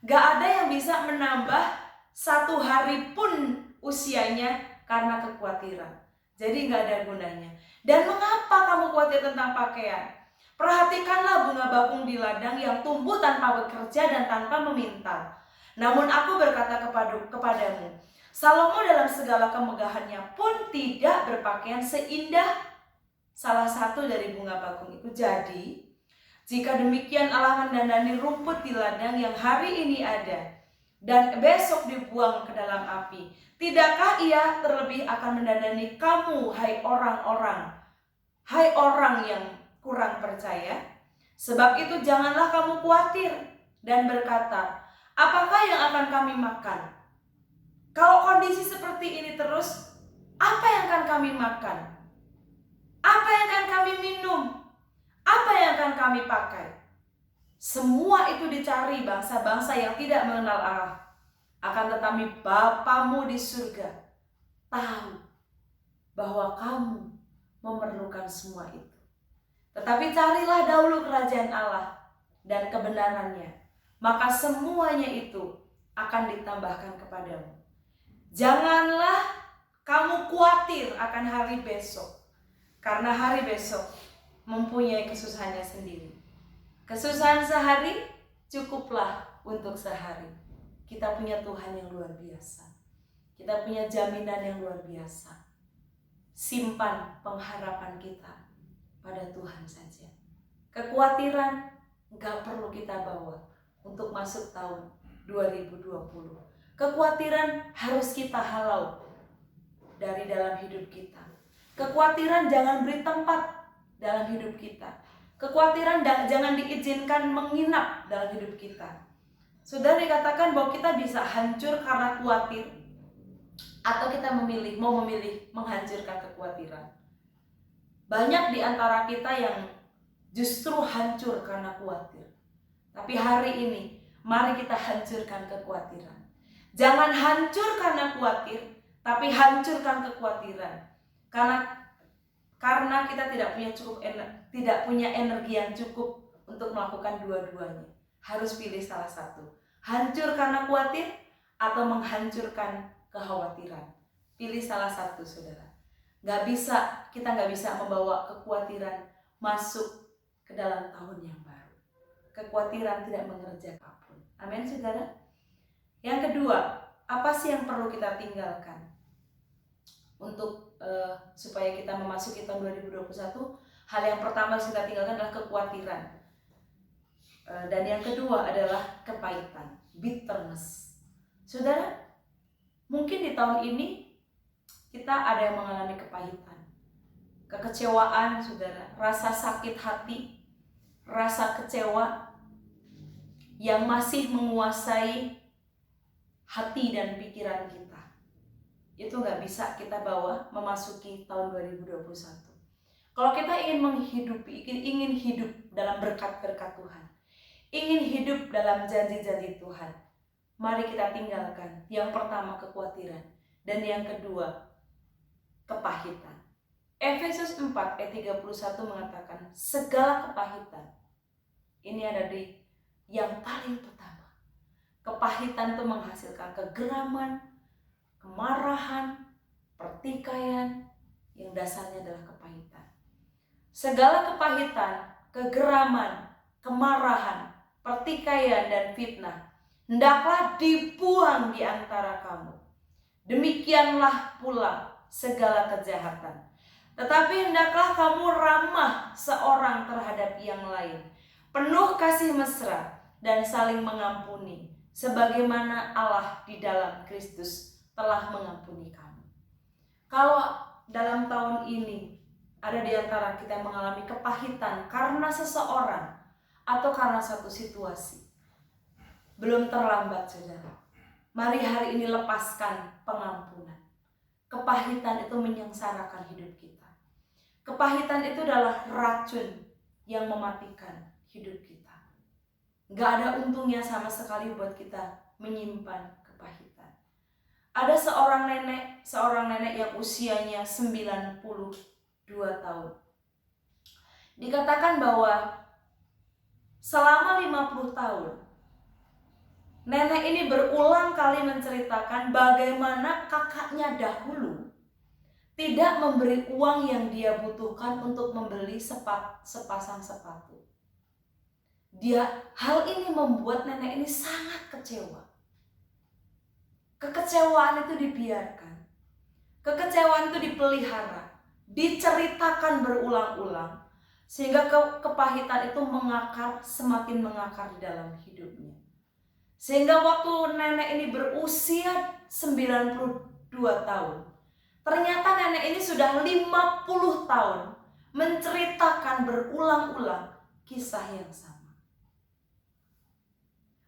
Gak ada yang bisa menambah 1 hari pun usianya karena kekhawatiran. Jadi nggak ada gunanya. Dan mengapa kamu khawatir tentang pakaian? Perhatikanlah bunga bakung di ladang yang tumbuh tanpa bekerja dan tanpa memintal. Namun aku berkata kepadamu, Salomo dalam segala kemegahannya pun tidak berpakaian seindah salah satu dari bunga bakung itu. Jadi, jika demikian Allah mendandani rumput di ladang yang hari ini ada dan besok dibuang ke dalam api, tidakkah ia terlebih akan mendandani kamu, hai orang yang kurang percaya? Sebab itu janganlah kamu khawatir dan berkata, apakah yang akan kami makan? Kalau kondisi seperti ini terus, apa yang akan kami makan? Apa yang akan kami minum? Apa yang akan kami pakai? Semua itu dicari bangsa-bangsa yang tidak mengenal Allah. Akan tetapi Bapamu di surga tahu bahwa kamu memerlukan semua itu. Tetapi carilah dahulu kerajaan Allah dan kebenarannya, maka semuanya itu akan ditambahkan kepadamu. Janganlah kamu khawatir akan hari besok, karena hari besok mempunyai kesusahannya sendiri. Kesusahan sehari cukuplah untuk sehari. Kita punya Tuhan yang luar biasa. Kita punya jaminan yang luar biasa. Simpan pengharapan kita pada Tuhan saja. Kekhawatiran gak perlu kita bawa untuk masuk tahun 2020. Kekhawatiran harus kita halau dari dalam hidup kita. Kekhawatiran jangan beri tempat dalam hidup kita. Kekhawatiran jangan diizinkan menginap dalam hidup kita. Sudah dikatakan bahwa kita bisa hancur karena khawatir, atau kita mau memilih menghancurkan kekhawatiran. Banyak di antara kita yang justru hancur karena khawatir. Tapi hari ini, mari kita hancurkan kekhawatiran. Jangan hancur karena khawatir, tapi hancurkan kekhawatiran. Karena kita tidak punya energi yang cukup untuk melakukan dua-duanya. Harus pilih salah satu. Hancur karena khawatir atau menghancurkan kekhawatiran. Pilih salah satu, saudara. Kita nggak bisa membawa kekhawatiran masuk ke dalam tahun yang baru. Kekhawatiran tidak mengerjakan apapun. Amin, saudara. Yang kedua, apa sih yang perlu kita tinggalkan untuk supaya kita memasuki tahun 2021? Hal yang pertama yang kita tinggalkan adalah kekhawatiran. Dan yang kedua adalah kepahitan, bitterness. Saudara, mungkin di tahun ini kita ada yang mengalami kepahitan, kekecewaan, saudara, rasa sakit hati, rasa kecewa yang masih menguasai hati dan pikiran kita. Itu gak bisa kita bawa memasuki tahun 2021. Kalau kita ingin hidup dalam berkat-berkat Tuhan, ingin hidup dalam janji-janji Tuhan, mari kita tinggalkan yang pertama kekhawatiran, dan yang kedua kepahitan. Efesus 4 ayat 31 mengatakan segala kepahitan. Ini ada di yang paling pertama. Kepahitan itu menghasilkan kegeraman, kemarahan, pertikaian, yang dasarnya adalah kepahitan. Segala kepahitan, kegeraman, kemarahan, pertikaian, dan fitnah hendaklah dibuang di antara kamu. Demikianlah pula segala kejahatan. Tetapi hendaklah kamu ramah seorang terhadap yang lain, penuh kasih mesra dan saling mengampuni, sebagaimana Allah di dalam Kristus telah mengampuni kamu. Kalau dalam tahun ini ada di antara kita yang mengalami kepahitan karena seseorang atau karena satu situasi, belum terlambat, saudara. Mari hari ini lepaskan pengampunan. Kepahitan itu menyengsarakan hidup kita. Kepahitan itu adalah racun yang mematikan hidup kita. Gak ada untungnya sama sekali buat kita menyimpan kepahitan. Ada seorang nenek yang usianya 92 tahun. Dikatakan bahwa selama 50 tahun, nenek ini berulang kali menceritakan bagaimana kakaknya dahulu tidak memberi uang yang dia butuhkan untuk membeli sepasang sepatu. Hal ini membuat nenek ini sangat kecewa. Kekecewaan itu dibiarkan. Kekecewaan itu dipelihara, diceritakan berulang-ulang, sehingga kepahitan itu semakin mengakar di dalam hidupnya. Sehingga waktu nenek ini berusia 92 tahun, ternyata nenek ini sudah 50 tahun menceritakan berulang-ulang kisah yang sama.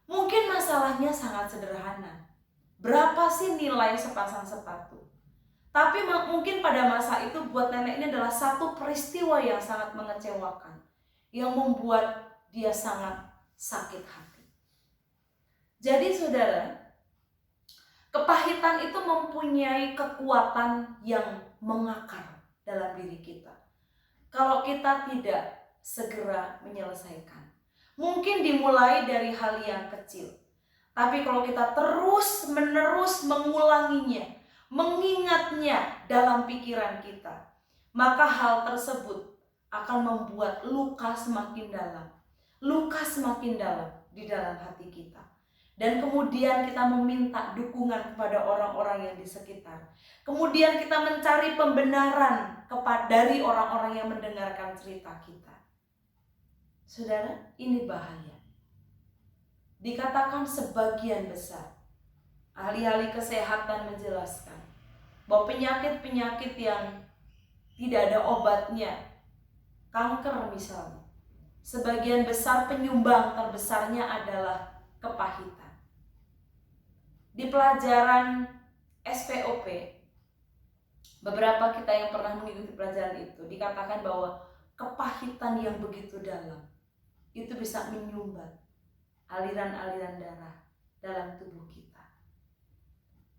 Mungkin masalahnya sangat sederhana. Berapa sih nilai sepasang sepatu? Tapi mungkin pada masa itu buat nenek ini adalah satu peristiwa yang sangat mengecewakan, yang membuat dia sangat sakit hati. Jadi saudara, kepahitan itu mempunyai kekuatan yang mengakar dalam diri kita. Kalau kita tidak segera menyelesaikan. Mungkin dimulai dari hal yang kecil. Tapi kalau kita terus-menerus mengulanginya, mengingatnya dalam pikiran kita, maka hal tersebut akan membuat luka semakin dalam di dalam hati kita. Dan kemudian kita meminta dukungan kepada orang-orang yang di sekitar. Kemudian kita mencari pembenaran dari orang-orang yang mendengarkan cerita kita. Saudara, ini bahaya. Dikatakan sebagian besar ahli-ahli kesehatan menjelaskan bahwa penyakit-penyakit yang tidak ada obatnya, kanker misalnya, sebagian besar penyumbang terbesarnya adalah kepahitan. Di pelajaran SPOP, beberapa kita yang pernah mengikuti pelajaran itu, dikatakan bahwa kepahitan yang begitu dalam itu bisa menyumbat aliran-aliran darah dalam tubuh kita.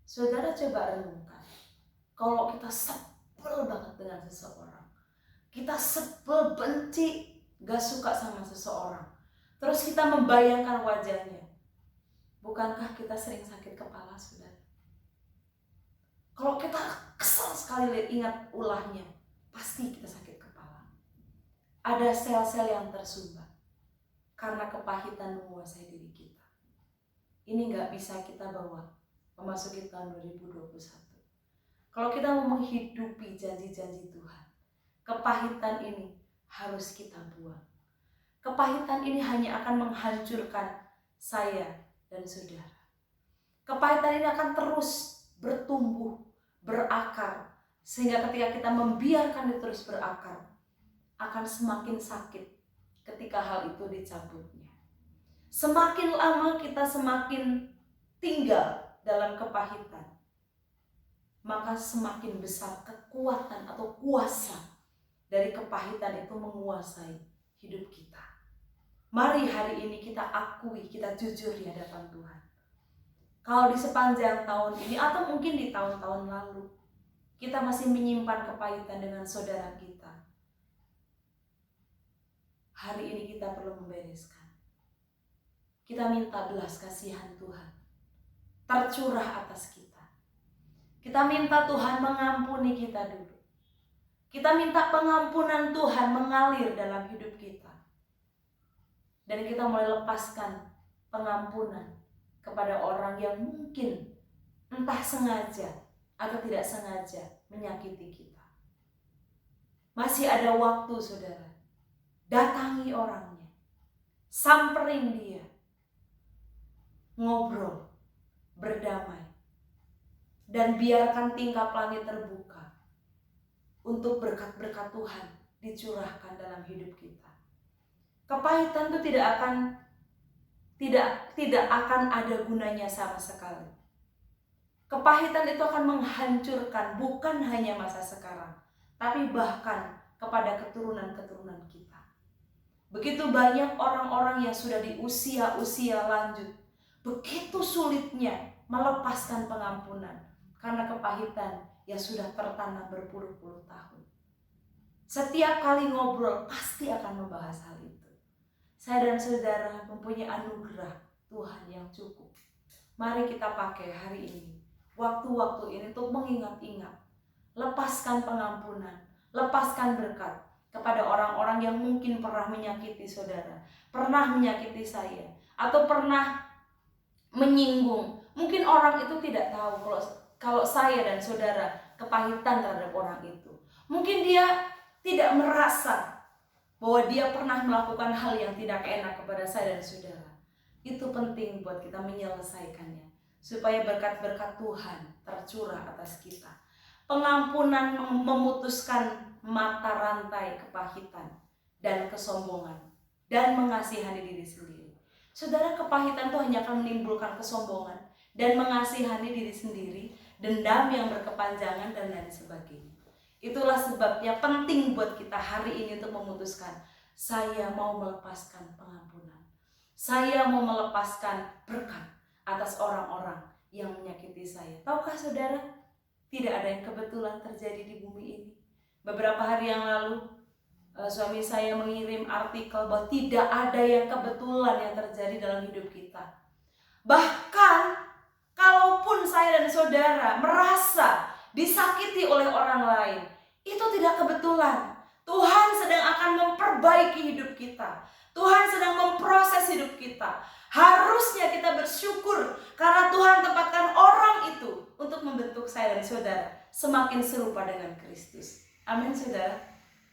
Saudara coba renungkan, kalau kita sebel banget dengan seseorang, kita sebel, benci, gak suka sama seseorang, terus kita membayangkan wajahnya, bukankah kita sering sakit kepala, saudara? Kalau kita kesal sekali ingat ulahnya, pasti kita sakit kepala. Ada sel-sel yang tersumbat karena kepahitan menguasai diri kita. Ini gak bisa kita bawa memasuki tahun 2021. Kalau kita mau menghidupi janji-janji Tuhan, kepahitan ini harus kita buang. Kepahitan ini hanya akan menghancurkan saya dan saudara. Kepahitan ini akan terus bertumbuh, berakar, sehingga ketika kita membiarkan itu terus berakar, akan semakin sakit ketika hal itu dicabutnya. Semakin lama kita semakin tinggal dalam kepahitan, maka semakin besar kekuatan atau kuasa dari kepahitan itu menguasai hidup kita. Mari hari ini kita akui, kita jujur di hadapan Tuhan. Kalau di sepanjang tahun ini atau mungkin di tahun-tahun lalu, kita masih menyimpan kepahitan dengan saudara kita, hari ini kita perlu membereskan. Kita minta belas kasihan Tuhan tercurah atas kita. Kita minta Tuhan mengampuni kita dulu. Kita minta pengampunan Tuhan mengalir dalam hidup kita. Dan kita mulai lepaskan pengampunan kepada orang yang mungkin entah sengaja atau tidak sengaja menyakiti kita. Masih ada waktu, saudara. Datangi orangnya, samperin dia, ngobrol, berdamai, dan biarkan tingkap langit terbuka untuk berkat-berkat Tuhan dicurahkan dalam hidup kita. Kepahitan itu tidak akan ada gunanya sama sekali. Kepahitan itu akan menghancurkan bukan hanya masa sekarang, tapi bahkan kepada keturunan-keturunan kita. Begitu banyak orang-orang yang sudah di usia-usia lanjut, begitu sulitnya melepaskan pengampunan karena kepahitan yang sudah tertanam berpuluh-puluh tahun. Setiap kali ngobrol pasti akan membahas hal itu. Saya dan saudara mempunyai anugerah Tuhan yang cukup. Mari kita pakai hari ini, waktu-waktu ini untuk mengingat-ingat lepaskan pengampunan, lepaskan berkat kepada orang-orang yang mungkin pernah menyakiti saudara, pernah menyakiti saya, atau pernah menyinggung. Mungkin orang itu tidak tahu kalau saya dan saudara kepahitan terhadap orang itu. Mungkin dia tidak merasa bahwa dia pernah melakukan hal yang tidak enak kepada saya dan saudara. Itu penting buat kita menyelesaikannya, supaya berkat-berkat Tuhan tercurah atas kita. Pengampunan memutuskan mata rantai kepahitan dan kesombongan, dan mengasihani diri sendiri. Saudara, kepahitan itu hanya akan menimbulkan kesombongan dan mengasihani diri sendiri, dendam yang berkepanjangan, dan lain sebagainya. Itulah sebabnya penting buat kita hari ini untuk memutuskan, saya mau melepaskan pengampunan. Saya mau melepaskan berkat atas orang-orang yang menyakiti saya. Tahukah saudara, tidak ada yang kebetulan terjadi di bumi ini. Beberapa hari yang lalu, suami saya mengirim artikel bahwa tidak ada yang kebetulan yang terjadi dalam hidup kita. Bahkan, kalaupun saya dan saudara merasa disakiti oleh orang lain, itu tidak kebetulan. Tuhan sedang akan memperbaiki hidup kita. Tuhan sedang memproses hidup kita. Harusnya kita bersyukur karena Tuhan tempatkan orang itu untuk membentuk saya dan saudara semakin serupa dengan Kristus. Amin saudara.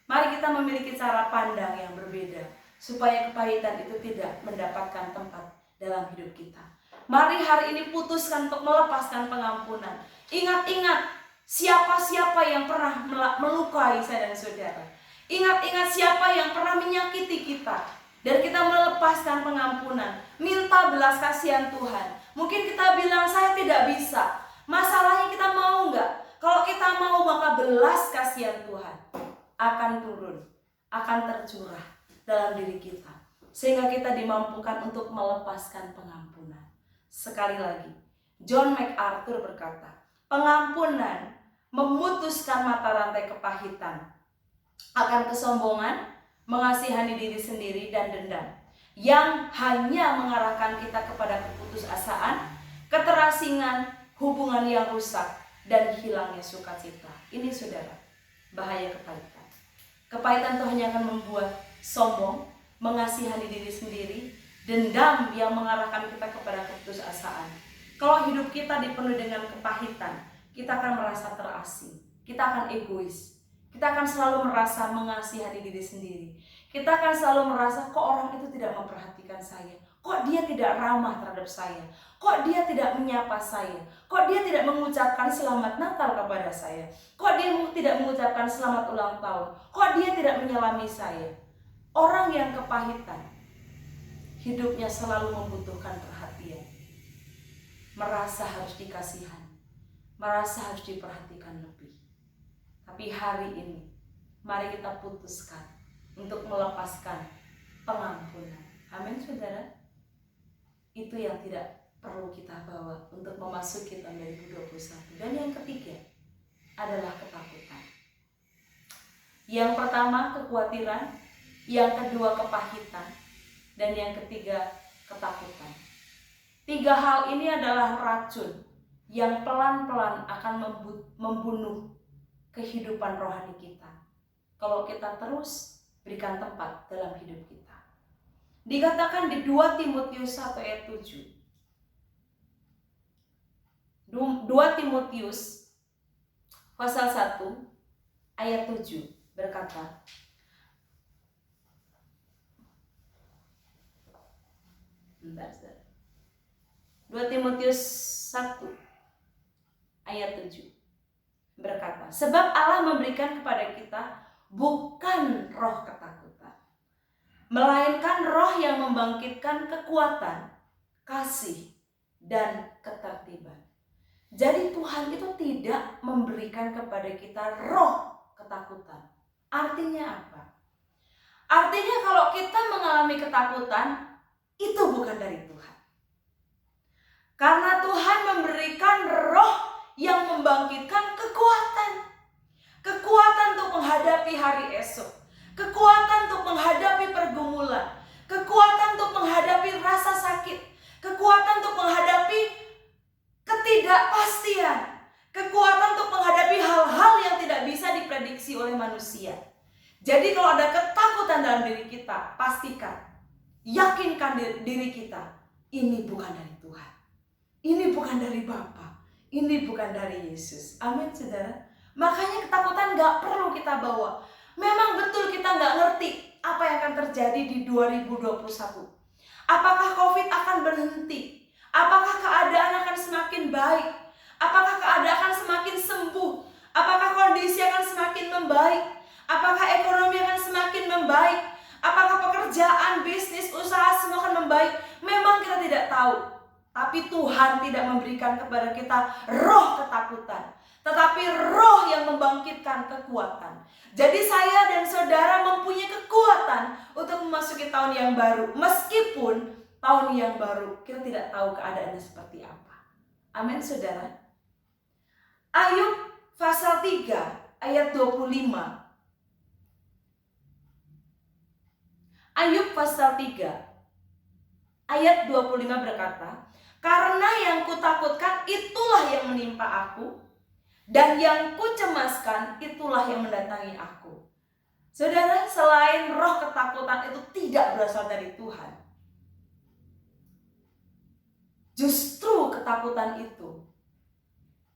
Mari kita memiliki cara pandang yang berbeda supaya kepahitan itu tidak mendapatkan tempat dalam hidup kita. Mari hari ini putuskan untuk melepaskan pengampunan. Ingat-ingat siapa-siapa yang pernah melukai saya dan saudara. Ingat-ingat siapa yang pernah menyakiti kita. Dan kita melepaskan pengampunan. Minta belas kasihan Tuhan. Mungkin kita bilang, saya tidak bisa. Masalahnya kita mau nggak? Kalau kita mau, maka belas kasihan Tuhan akan turun, akan tercurah dalam diri kita. Sehingga kita dimampukan untuk melepaskan pengampunan. Sekali lagi, John MacArthur berkata, pengampunan memutuskan mata rantai kepahitan, akan kesombongan, mengasihani diri sendiri, dan dendam yang hanya mengarahkan kita kepada keputusasaan, keterasingan, hubungan yang rusak, dan hilangnya sukacita. Ini saudara, bahaya kepahitan. Kepahitan itu hanya akan membuat sombong, mengasihani diri sendiri, dendam yang mengarahkan kita kepada keputusasaan. Kalau hidup kita dipenuhi dengan kepahitan, kita akan merasa terasing, kita akan egois. Kita akan selalu merasa mengasihani diri sendiri. Kita akan selalu merasa, kok orang itu tidak memperhatikan saya? Kok dia tidak ramah terhadap saya? Kok dia tidak menyapa saya? Kok dia tidak mengucapkan selamat Natal kepada saya? Kok dia tidak mengucapkan selamat ulang tahun? Kok dia tidak menyelami saya? Orang yang kepahitan, hidupnya selalu membutuhkan perhatian. Merasa harus dikasihan, merasa harus diperhatikan lebih. Tapi hari ini, mari kita putuskan untuk melepaskan pengampunan. Amin saudara. Itu yang tidak perlu kita bawa untuk memasuki tahun 2021. Dan yang ketiga adalah ketakutan. Yang pertama kekhawatiran, yang kedua kepahitan, dan yang ketiga ketakutan. Tiga hal ini adalah racun yang pelan-pelan akan membunuh kehidupan rohani kita. Kalau kita terus berikan tempat dalam hidup kita. Dikatakan di 2 Timotius 1 ayat 7. 2 Timotius pasal 1 ayat 7 berkata, bentar, 2 Timotius 1 ayat 7 berkata, sebab Allah memberikan kepada kita bukan roh ketakutan, melainkan roh yang membangkitkan kekuatan, kasih, dan ketertiban. Jadi Tuhan itu tidak memberikan kepada kita roh ketakutan. Artinya apa? Artinya kalau kita mengalami ketakutan, itu bukan dari Tuhan. Karena Tuhan memberikan roh yang membangkitkan kekuatan. Kekuatan untuk menghadapi hari esok. Kekuatan untuk menghadapi pergumulan. Kekuatan untuk menghadapi rasa sakit. Kekuatan untuk menghadapi ketidakpastian. Kekuatan untuk menghadapi hal-hal yang tidak bisa diprediksi oleh manusia. Jadi kalau ada ketakutan dalam diri kita, pastikan, yakinkan diri kita, ini bukan dari Tuhan. Ini bukan dari Bapa. Ini bukan dari Yesus. Amin, saudara. Makanya ketakutan gak perlu kita bawa. Memang betul kita gak ngerti apa yang akan terjadi di 2021. Apakah COVID akan berhenti? Apakah keadaan akan semakin baik? Apakah keadaan akan semakin sembuh? Apakah kondisi akan semakin membaik? Apakah ekonomi akan semakin membaik? Apakah pekerjaan, bisnis, usaha semua akan membaik? Memang kita tidak tahu. Tapi Tuhan tidak memberikan kepada kita roh ketakutan, tetapi roh yang membangkitkan kekuatan. Jadi saya dan saudara mempunyai kekuatan untuk memasuki tahun yang baru. Meskipun tahun yang baru kita tidak tahu keadaannya seperti apa. Amin, saudara. Ayub pasal 3 ayat 25. Ayub pasal 3 ayat 25 berkata, karena yang kutakutkan itulah yang menimpa aku, dan yang kucemaskan itulah yang mendatangi aku. Saudara, selain roh ketakutan itu tidak berasal dari Tuhan, justru ketakutan itu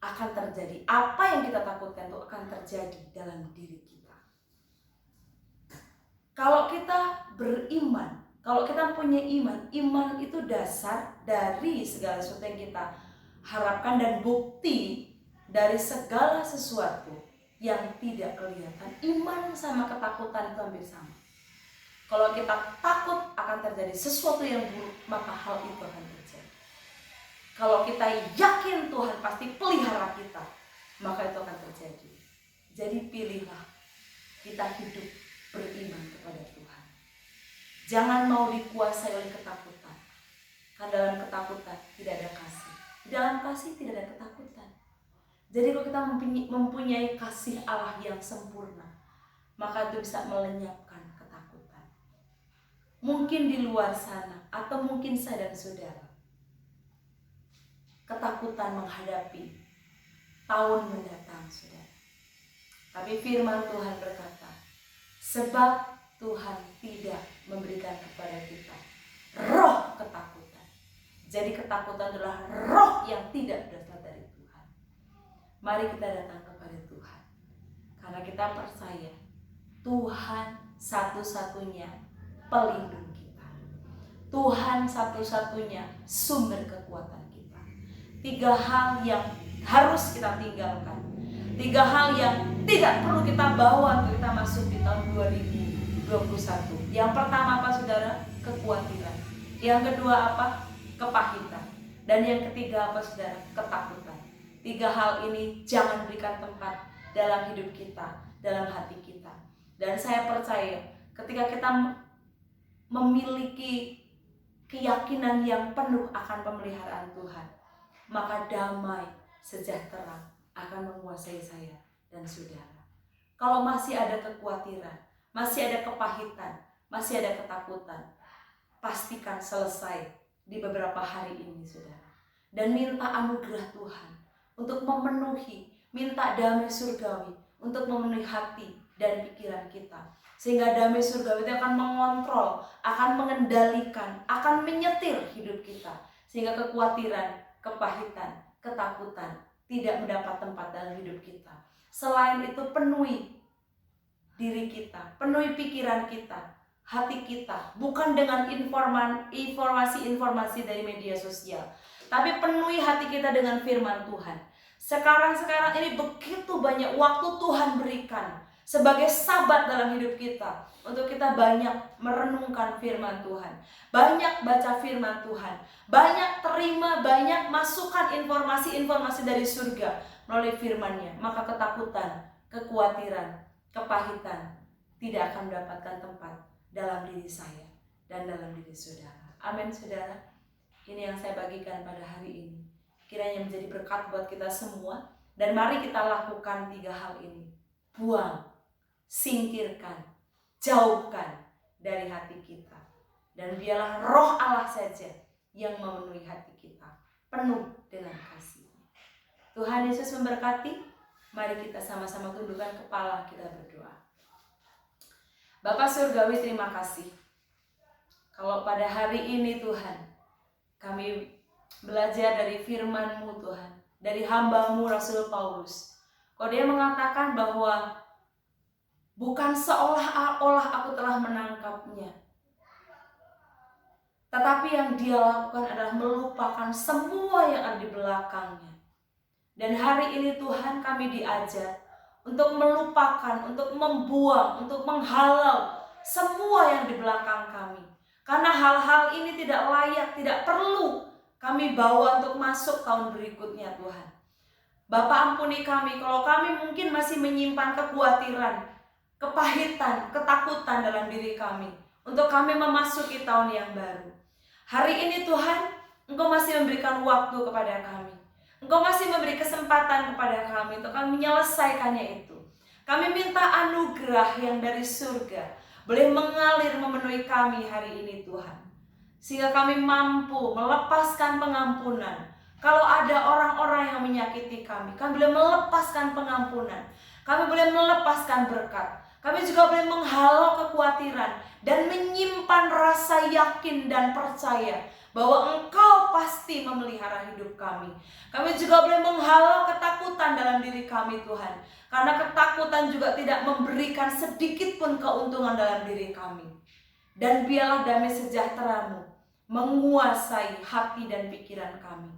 akan terjadi. Apa yang kita takutkan itu akan terjadi dalam diri kita. Kalau kita beriman, kalau kita punya iman, iman itu dasar dari segala sesuatu yang kita harapkan dan bukti dari segala sesuatu yang tidak kelihatan. Iman sama ketakutan itu hampir sama. Kalau kita takut akan terjadi sesuatu yang buruk, maka hal itu akan terjadi. Kalau kita yakin Tuhan pasti pelihara kita, maka itu akan terjadi. Jadi pilihlah kita hidup beriman kepada Tuhan. Jangan mau dikuasai oleh ketakutan. Karena dalam ketakutan tidak ada kasih. Di dalam kasih tidak ada ketakutan. Jadi kalau kita mempunyai kasih Allah yang sempurna, maka itu bisa melenyapkan ketakutan. Mungkin di luar sana, atau mungkin saya dan saudara, ketakutan menghadapi tahun mendatang, saudara. Tapi firman Tuhan berkata, sebab Tuhan tidak memberikan kepada kita roh ketakutan. Jadi ketakutan adalah roh yang tidak berasal dari Tuhan. Mari kita datang kepada Tuhan, karena kita percaya Tuhan satu-satunya pelindung kita. Tuhan satu-satunya sumber kekuatan kita. 3 hal yang harus kita tinggalkan. 3 hal yang tidak perlu kita bawa untuk kita masuk di tahun 2021. Yang pertama apa, saudara? Kekhawatiran. Yang kedua apa? Kepahitan. Dan yang ketiga apa, saudara? Ketakutan. 3 hal ini jangan berikan tempat dalam hidup kita, dalam hati kita. Dan saya percaya ketika kita memiliki keyakinan yang penuh akan pemeliharaan Tuhan, maka damai sejahtera akan menguasai saya dan saudara. Kalau masih ada kekhawatiran, masih ada kepahitan, masih ada ketakutan, pastikan selesai di beberapa hari ini, saudara. Dan minta anugerah Tuhan untuk memenuhi, minta damai surgawi untuk memenuhi hati dan pikiran kita. Sehingga damai surgawi itu akan mengontrol, akan mengendalikan, akan menyetir hidup kita. Sehingga kekhawatiran, kepahitan, ketakutan tidak mendapat tempat dalam hidup kita. Selain itu, penuhi diri kita, penuhi pikiran kita, hati kita, bukan dengan informasi-informasi dari media sosial, tapi penuhi hati kita dengan firman Tuhan. Sekarang ini begitu banyak waktu Tuhan berikan sebagai sabat dalam hidup kita, untuk kita banyak merenungkan firman Tuhan, banyak baca firman Tuhan, banyak terima, banyak masukkan informasi-informasi dari surga melalui firman-Nya. Maka ketakutan, kekhawatiran, kepahitan tidak akan mendapatkan tempat dalam diri saya dan dalam diri saudara. Amin, saudara. Ini yang saya bagikan pada hari ini. Kiranya menjadi berkat buat kita semua. Dan mari kita lakukan 3 hal ini. Buang, singkirkan, jauhkan dari hati kita. Dan biarlah roh Allah saja yang memenuhi hati kita, penuh dengan kasih. Tuhan Yesus memberkati. Mari kita sama-sama tundukkan kepala, kita berdoa. Bapa Surgawi, terima kasih. Kalau pada hari ini Tuhan, kami belajar dari firman-Mu Tuhan, dari hamba-Mu Rasul Paulus. Kalau dia mengatakan bahwa bukan seolah-olah aku telah menangkapnya, tetapi yang dia lakukan adalah melupakan semua yang ada di belakangnya. Dan hari ini Tuhan, kami diajar untuk melupakan, untuk membuang, untuk menghalau semua yang di belakang kami. Karena hal-hal ini tidak layak, tidak perlu kami bawa untuk masuk tahun berikutnya Tuhan. Bapa, ampuni kami kalau kami mungkin masih menyimpan kekhawatiran, kepahitan, ketakutan dalam diri kami untuk kami memasuki tahun yang baru. Hari ini Tuhan, Engkau masih memberikan waktu kepada kami. Engkau masih memberi kesempatan kepada kami untuk kami menyelesaikannya itu. Kami minta anugerah yang dari surga boleh mengalir memenuhi kami hari ini Tuhan. Sehingga kami mampu melepaskan pengampunan. Kalau ada orang-orang yang menyakiti kami boleh melepaskan pengampunan. Kami boleh melepaskan berkat. Kami juga boleh menghalau kekhawatiran dan menyimpan rasa yakin dan percaya bahwa Engkau pasti memelihara hidup kami. Kami juga boleh menghalau ketakutan dalam diri kami Tuhan. Karena ketakutan juga tidak memberikan sedikit pun keuntungan dalam diri kami. Dan biarlah damai sejahtera-Mu menguasai hati dan pikiran kami.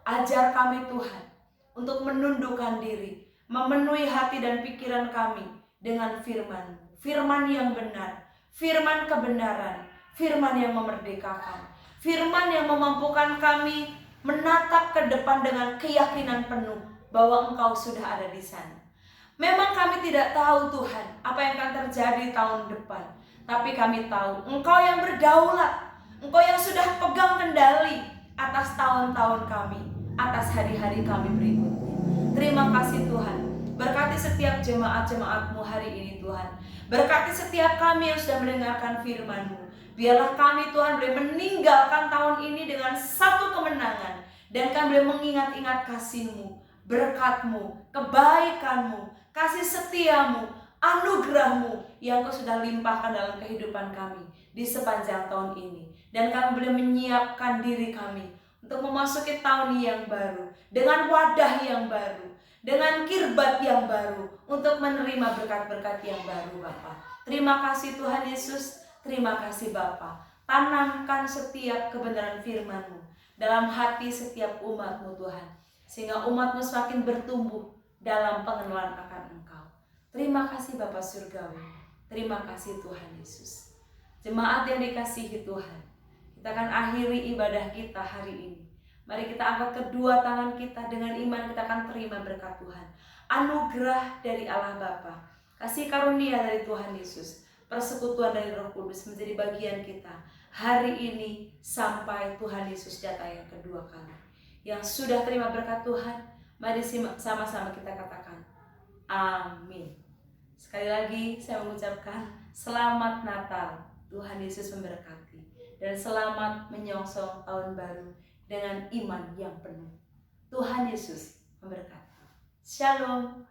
Ajar kami Tuhan untuk menundukkan diri, memenuhi hati dan pikiran kami dengan firman-Mu. Firman yang benar, firman kebenaran, firman yang memerdekakan. Firman yang memampukan kami menatap ke depan dengan keyakinan penuh bahwa Engkau sudah ada di sana. Memang kami tidak tahu Tuhan apa yang akan terjadi tahun depan. Tapi kami tahu Engkau yang berdaulat. Engkau yang sudah pegang kendali atas tahun-tahun kami, atas hari-hari kami berikutnya. Terima kasih Tuhan. Berkati setiap jemaat-jemaat-Mu hari ini Tuhan. Berkati setiap kami yang sudah mendengarkan firman-Mu. Biarlah kami Tuhan boleh meninggalkan tahun ini dengan satu kemenangan. Dan kami boleh mengingat-ingat kasih-Mu, berkat-Mu, kebaikan-Mu, kasih setia-Mu, anugerah-Mu yang Kau sudah limpahkan dalam kehidupan kami di sepanjang tahun ini. Dan kami boleh menyiapkan diri kami untuk memasuki tahun yang baru dengan wadah yang baru, dengan kirbat yang baru untuk menerima berkat-berkat yang baru Bapa. Terima kasih Tuhan Yesus. Terima kasih Bapa. Tanamkan setiap kebenaran firman-Mu dalam hati setiap umat-Mu Tuhan. Sehingga umat-Mu semakin bertumbuh dalam pengenalan akan Engkau. Terima kasih Bapa Surgawi. Terima kasih Tuhan Yesus. Jemaat yang dikasihi Tuhan, kita akan akhiri ibadah kita hari ini. Mari kita angkat kedua tangan kita, dengan iman kita akan terima berkat Tuhan. Anugerah dari Allah Bapa, kasih karunia dari Tuhan Yesus, persekutuan dari Roh Kudus menjadi bagian kita hari ini sampai Tuhan Yesus datang yang kedua kali. Yang sudah terima berkat Tuhan, mari sama-sama kita katakan amin. Sekali lagi saya mengucapkan selamat Natal. Tuhan Yesus memberkati dan selamat menyongsong tahun baru dengan iman yang penuh. Tuhan Yesus memberkati. Shalom.